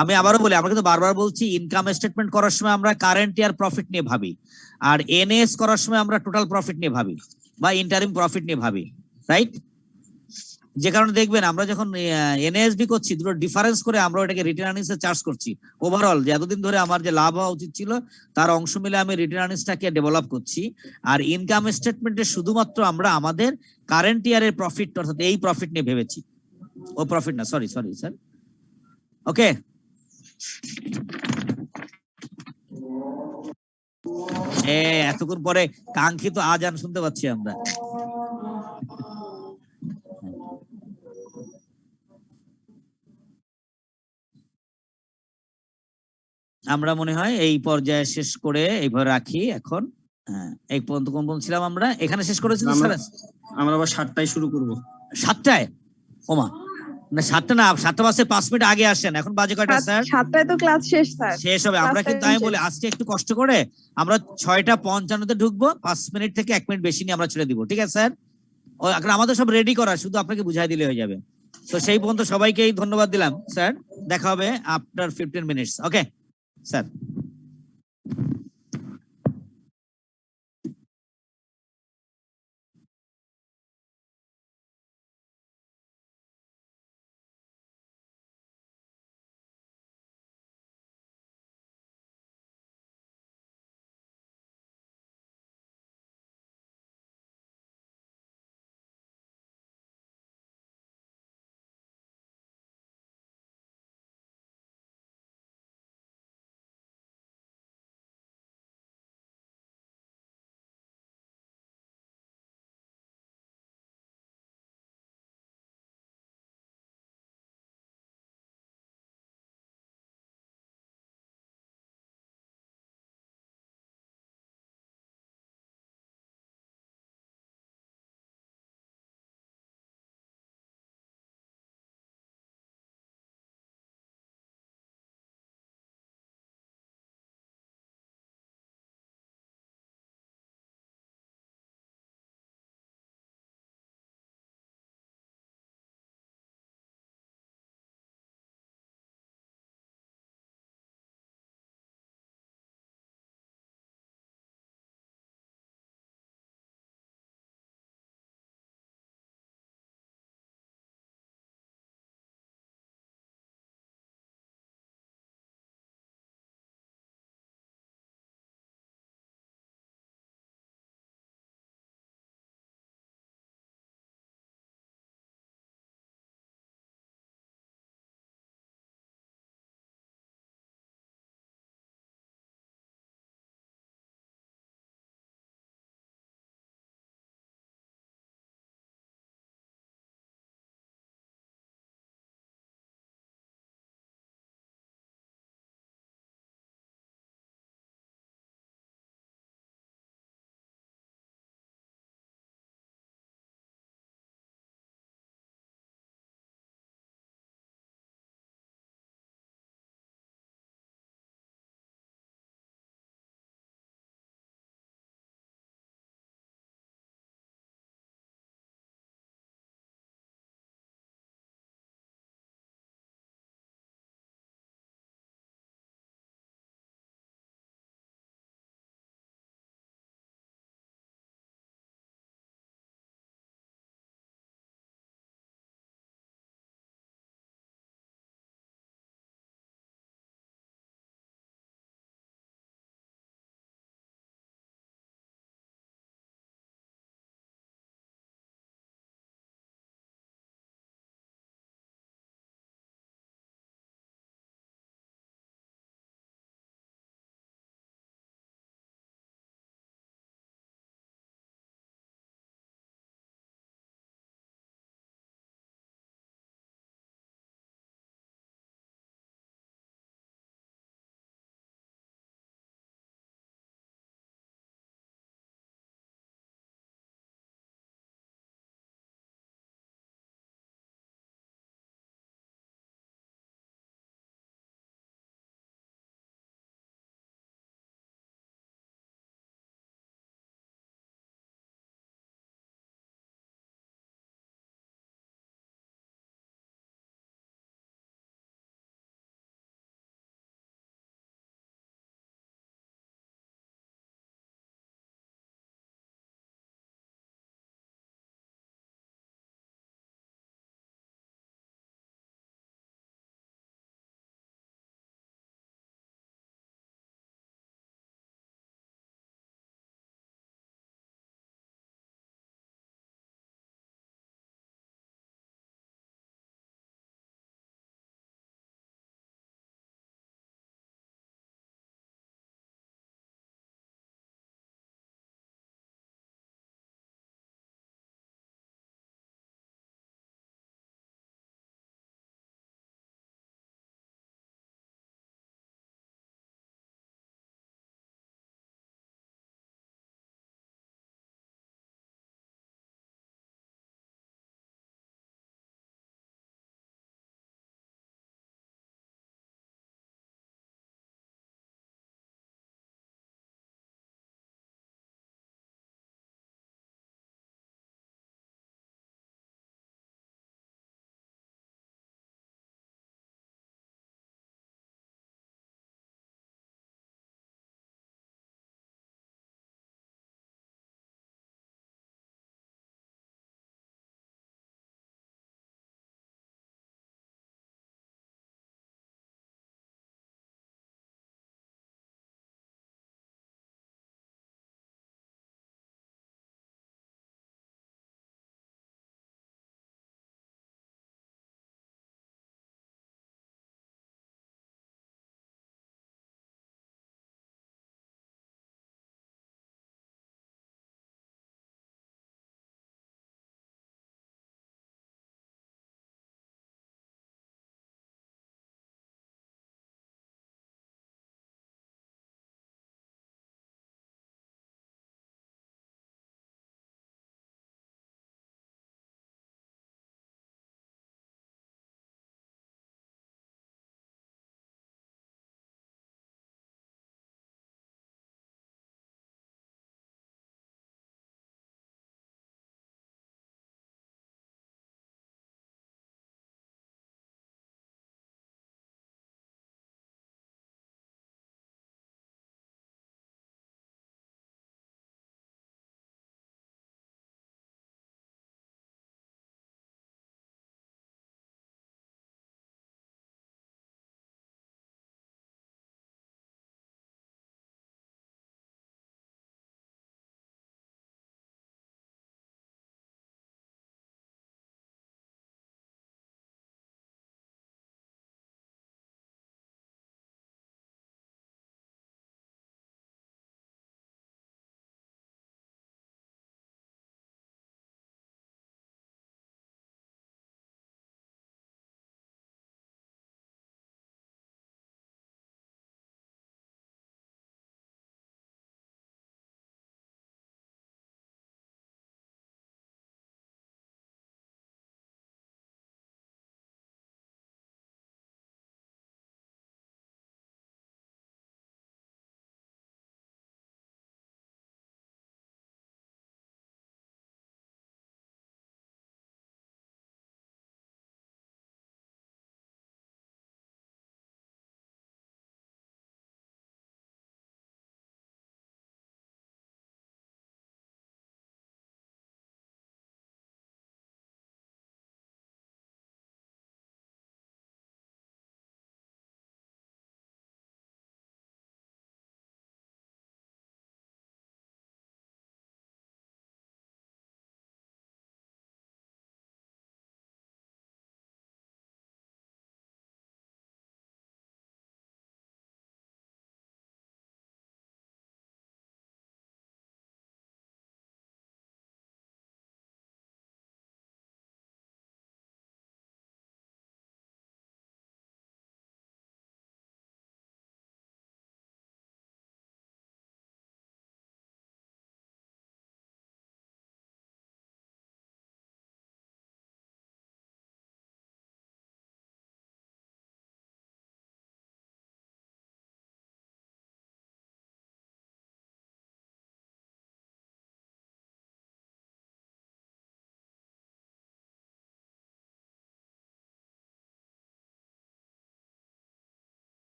আমি আবারও বলি, আমরা কিন্তু বারবার বলছি, ইনকাম স্টেটমেন্ট করার সময় আমরা কারেন্ট ইয়ার প্রফিট নিয়ে ভাবি, আর এনএস করার সময় আমরা টোটাল প্রফিট নিয়ে ভাবি বা ইন্টারিম প্রফিট নিয়ে ভাবি, রাইট? যে কারণে দেখবেন আমরা যখন এনএসবি করছি, দুটো ডিফারেন্স করে আমরা ওটাকে রিটেন আর্নিংস এ চার্জ করছি। ওভারঅল যে এতদিন ধরে আমার যে লাভ হওয়া উচিত ছিল তার অংশ মিলে আমি রিটেন আর্নিংসটাকে ডেভেলপ করছি, আর ইনকাম স্টেটমেন্টে শুধুমাত্র আমরা আমাদের কারেন্ট ইয়ারের প্রফিট, অর্থাৎ এই প্রফিট নিয়ে ভেবেছি। ও প্রফিট না, সরি সরি স্যার। ওকে, এতক্ষণ পরে কাঙ্ক্ষিত আজান শুনতে পাচ্ছি আমরা। আমরা মনে হয় এই পর্যায়ে শেষ করে এইভাবে রাখি এখন। হ্যাঁ, এই পর্যন্ত কোন কোন ছিলাম আমরা? এখানে শেষ করেছি স্যার। আমরা আবার 7টায় শুরু করব। 7টায়? ওমা, না 7টা না, 7টা বাজে 5 মিনিট আগে আসেন। এখন বাজে কয়টা স্যার? 7টায় তো ক্লাস শেষ স্যার। শেষ হবে। আমরা কিন্তু, আমি বলি আজকে একটু কষ্ট করে আমরা 6:55-তে ঢুকবো, 5 মিনিট থেকে 1 মিনিট বেশি নিয়ে আমরা ছেড়ে দিব, ঠিক আছে স্যার? আমাদের সব রেডি করা, শুধু আপনাকে বুঝাই দিলে হয়ে যাবে। তো সেই পর্যন্ত সবাইকেই ধন্যবাদ দিলাম স্যার, দেখা হবে after 15 minutes. Okay sir.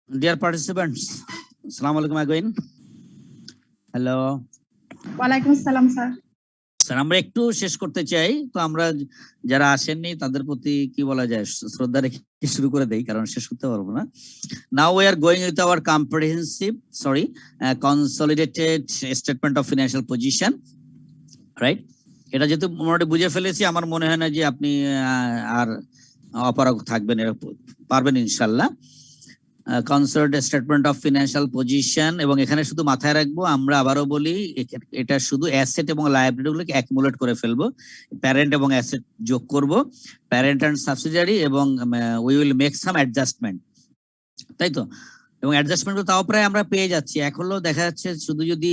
Dear participants, Assalamu alaikum again. Hello. ওয়ালাইকুম আসসালাম স্যার। স্যার আমরা একটু শেষ করতে চাই, তো আমরা যারা আসেননি তাদের প্রতি কি বলা যায় শ্রদ্ধা রেখে শুরু করে দেই, কারণ শেষ করতে পারবো না। Now we are going with our consolidated statement of financial position, right? এটা যেহেতু মোটামুটি বুঝে ফেলেছি, আমার মনে হয় না যে আপনি আর অপারগ থাকবেন, পারবেন ইনশাল্লাহ। Consolidated statement of financial position, এবং এখানে শুধু মাথায় রাখবো, আমরা আবারও বলি এটা শুধু অ্যাসেট এবং লায়াবিলিটি গুলোকে অ্যাকুমুলেট করে ফেলবো, প্যারেন্ট এবং অ্যাসেট যোগ করব, প্যারেন্ট এন্ড সাবসিডিয়ারি, এবং we will make some adjustment, তাই তো? এবং অ্যাডজাস্টমেন্ট তাও প্রায় আমরা পেয়ে যাচ্ছি। এখন দেখা যাচ্ছে শুধু যদি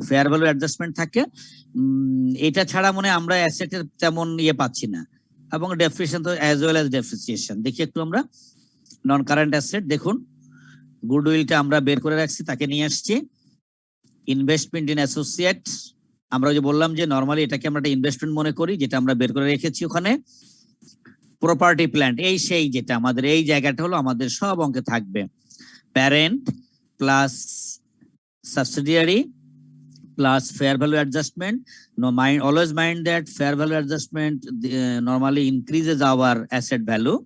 ফেয়ার ভ্যালু অ্যাডজাস্টমেন্ট থাকে, এটা ছাড়া মনে আমরা অ্যাসেটের তেমন ইয়ে পাচ্ছি না, এবং ডেপ্রিসিয়েশন তো অ্যাজ ওয়েল অ্যাজ ডেপ্রিসিয়েশন। দেখি একটু আমরা নন কারেন্ট অ্যাসেট, দেখুন গুডউইলটা আমরা বের করে রাখছি, তাকে নিয়ে আসছি। ইনভেস্টমেন্ট ইন অ্যাসোসিয়েট, আমরা যে বললাম যে নরমালি এটাকে আমরা একটা ইনভেস্টমেন্ট মনে করি, যেটা আমরা বের করে রেখেছি ওখানে। প্রপার্টি প্ল্যান্ট, এই সেই যেটা আমাদের এই জায়গাটা হলো আমাদের সব অঙ্কে থাকবে, parent plus subsidiary plus fair value adjustment. No, always mind that fair value adjustment normally increases our asset value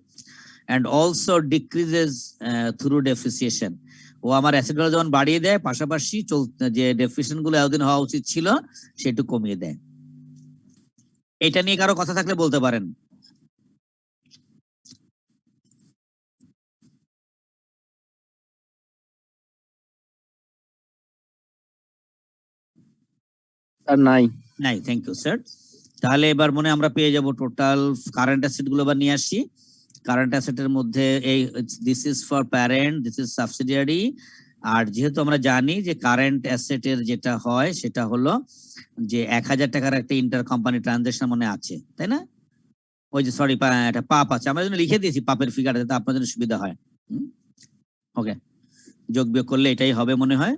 and also decreases through depreciation. ও আমার অ্যাসেট ভ্যালু যখন বাড়িয়ে দেয়, পাশাপাশি যে ডেপ্রিসিয়েশন গুলো এতদিন হওয়া উচিত ছিল সেটু কমিয়ে দেয়। এটা নিয়ে কারো কথা থাকলে বলতে পারেন। নাই নাই, থ্যাংক ইউ স্যার। তাহলে এবার মনে আমরা পেয়ে যাব টোটাল কারেন্ট অ্যাসেট গুলো এবার নিয়ে আসি। কারেন্ট অ্যাসেটের মধ্যে এই this is for parent, this is subsidiary. আর যেহেতু আমরা জানি যে কারেন্ট অ্যাসেটের যেটা হয় সেটা হলো যে 1000 টাকার একটা ইন্টার কোম্পানি ট্রানজাকশন মনে আছে, তাই না? ওই যে সরি, একটা পাপ আছে, আমরা জন্য লিখে দিয়েছি পাপের ফিগার, যাতে আপনার জন্য সুবিধা হয়। ওকে, যোগ বিয়োগ করলে এটাই হবে মনে হয়।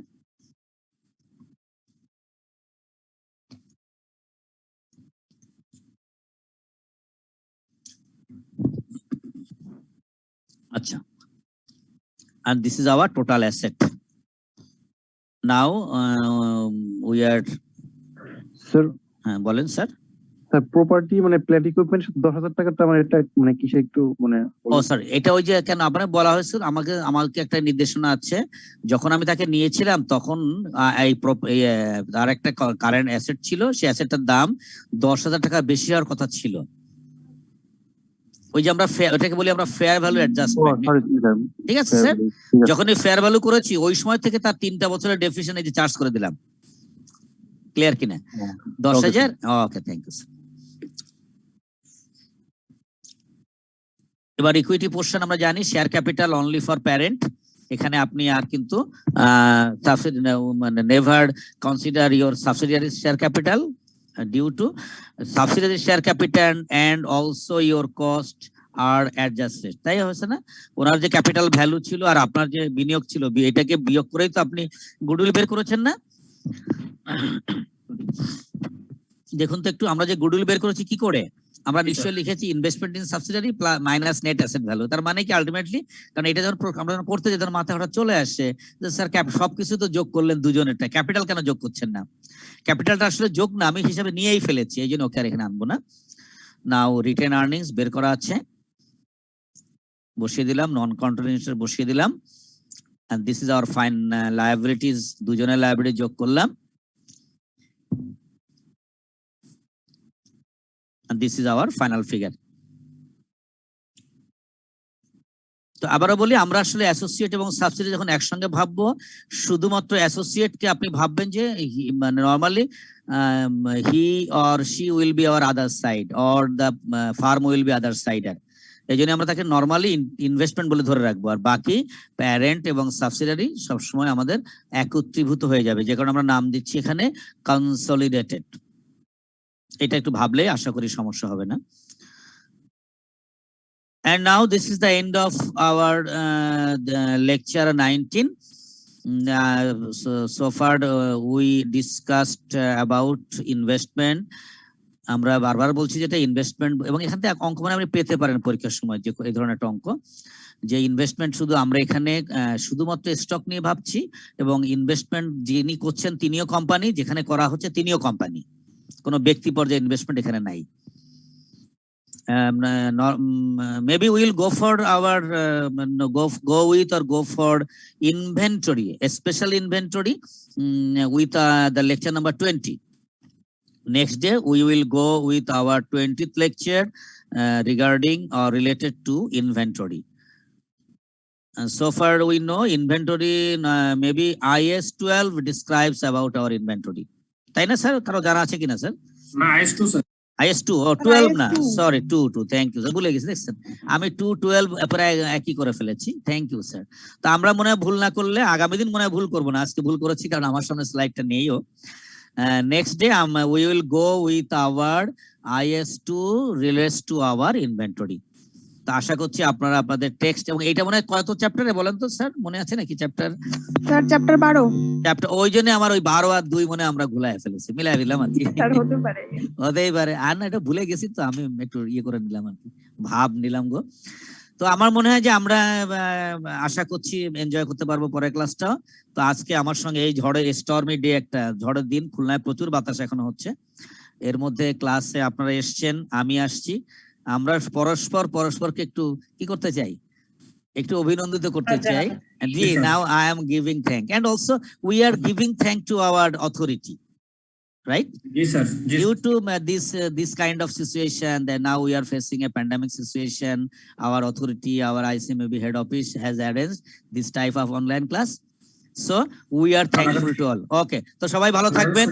আচ্ছা, and this is our total asset. Now we are sir. হ্যাঁ বলেন স্যার। স্যার প্রপার্টি মানে প্ল্যান্ট ইকুইপমেন্ট 10,000 টাকাটা মানে এটা মানে কিসে একটু মানে ও স্যার, এটা ওই যে কেন আপনার বলা হয়েছে, আমাকে একটা নির্দেশনা আছে, যখন আমি তাকে নিয়েছিলাম তখন আর একটা কারেন্ট অ্যাসেট ছিল, সেই অ্যাসেটটার দাম 10,000 টাকা বেশি হওয়ার কথা ছিল। ওই যে আমরা ওটাকে বলি আমরা ফেয়ার ভ্যালু অ্যাডজাস্টমেন্ট, ঠিক আছে স্যার? যখন এই ফেয়ার ভ্যালু করেছি ওই সময় থেকে তার 3টা বছরের ডেফিনিশন এই যে চার্জ করে দিলাম। ক্লিয়ার কিনা? 10,000। ওকে, থ্যাংক ইউ স্যার। এবার ইকুইটি পোর্শন আমরা জানি share capital only for parent. এখানে আপনি আর কিন্তু মানে never consider your subsidiary share capital due to subsidiary share capital and also your cost are adjusted, তাই হয়েছে না? ওনার যে ক্যাপিটাল ভ্যালু ছিল আর আপনার যে বিনিয়োগ ছিল, এটাকে বিয়োগ করেই তো আপনি গুডউইল বের করেছেন না? দেখুন তো একটু, আমরা যে গুডউইল বের করেছি কি করে, আমরা নিশ্চয়ই লিখেছি investment in subsidiary minus net asset value. তার মানে কি আলটিমেটলি, কারণ এটা যখন আমরা করতে যাই তখন মাথায় হঠাৎ চলে আসে যে স্যার সবকিছু তো যোগ করলেন দুজনেরটা, ক্যাপিটাল কেন যোগ করছেন না? ক্যাপিটালটা আসলে যোগ না, আমি হিসাবে নিয়েই ফেলেছি, এই জন্য ওকে আর এখানে আনবো না। নাও রিটেন আর্নিংস বের করা আছে, বসিয়ে দিলাম, নন কন্ট্রোলিং ইন্টারেস্ট বসিয়ে দিলাম, and this is our fine liabilities, দুজনের লায়াবিলিটি যোগ করলাম, and this is our final figure. তো আবারও বলি, আমরা আসলে অ্যাসোসিয়েট এবং সাবসিডি যখন একসঙ্গে ভাববো, শুধুমাত্র অ্যাসোসিয়েট কে আপনি ভাববেন যে মানে normally he or she will be our other side or the firm will be other sider, এই জন্য আমরা তাকে নরমালি ইনভেস্টমেন্ট বলে ধরে রাখবো। আর বাকি প্যারেন্ট এবং সাবসিডিয়ারি সবসময় আমাদের একত্রীভূত হয়ে যাবে, যে কারণে আমরা নাম দিচ্ছি এখানে কনসলিডেটেড। এটা একটু ভাবলে আশা করি সমস্যা হবে না। And now this is the end of our lecture 19. So far we discussed about investment. আমরা বারবার বলছি যেটা ইনভেস্টমেন্ট, এবং এখান থেকে অঙ্ক মানে আপনি পেতে পারেন পরীক্ষার সময় যে এই ধরনের একটা অঙ্ক। যে ইনভেস্টমেন্ট শুধু আমরা এখানে শুধুমাত্র স্টক নিয়ে ভাবছি, এবং ইনভেস্টমেন্ট যিনি করছেন তিনিও কোম্পানি, যেখানে করা হচ্ছে তিনিও কোম্পানি, কোনো ব্যক্তি পর্যায়ে ইনভেস্টমেন্ট এখানে নাই। Maybe we'll go for our go with or go for inventory, a special inventory with the lecture number 20. Next day we will go with our 20th lecture regarding or related to inventory. And so far we know inventory, maybe IS 12 describes about our inventory. তাই না sir? কারো জানা আছে কিনা sir? না, IS2 sir. IS2 ও 12 না, sorry 2 thank you sir, ভুলে গেছি দেখছেন আমি 2-12 প্রায় একই করে ফেলেছি। Thank you sir. তো আমরা মনে হয় ভুল না করলে আগামী দিন মনে হয় ভুল করবো না, আজকে ভুল করেছি কারণ আমার সামনে স্লাইডটা নেইও। Next day we will go with our IS2 relates to our inventory. তো আশা করছি আপনারা আপনাদের টেক্সট, এবং এটা মনে হয় কত চ্যাপ্টারে বলেন তো স্যার, মনে আছে নাকি চ্যাপ্টার? Sir chapter 12। চ্যাপ্টার ওই জন্য আমার ওই 12 আর 2 মনে আমরা ভুলাই ফেলেছি, মিলাই দিলাম আর কি। স্যার হতে পারে, হতেই পারে, আর না এটা ভুলে গেছি তো আমি একটু ইয়ে করে নিলাম আর কি, ভাব নিলাম গো। তো আমার মনে হয় যে আমরা আশা করছি এনজয় করতে পারবো পরের ক্লাসটা। তো আজকে আমার সঙ্গে এই ঝড়ের স্টর্মি ডে, একটা ঝড়ের দিন, খুলনায় প্রচুর বাতাস এখনো হচ্ছে, এর মধ্যে ক্লাসে আপনারা এসছেন, আমি আসছি, আমরা পরস্পরকে একটু কি করতে চাই, একটু অভিনন্দিত করতে চাই। জি, now I am giving thank, and also we are giving thank to our authority, right? Yes, sir. Due to this kind of situation that now we are facing a pandemic situation, our authority, our ICMB head office has arranged this type of online class. So we are thankful to all. Okay, তো সবাই ভালো থাকবেন।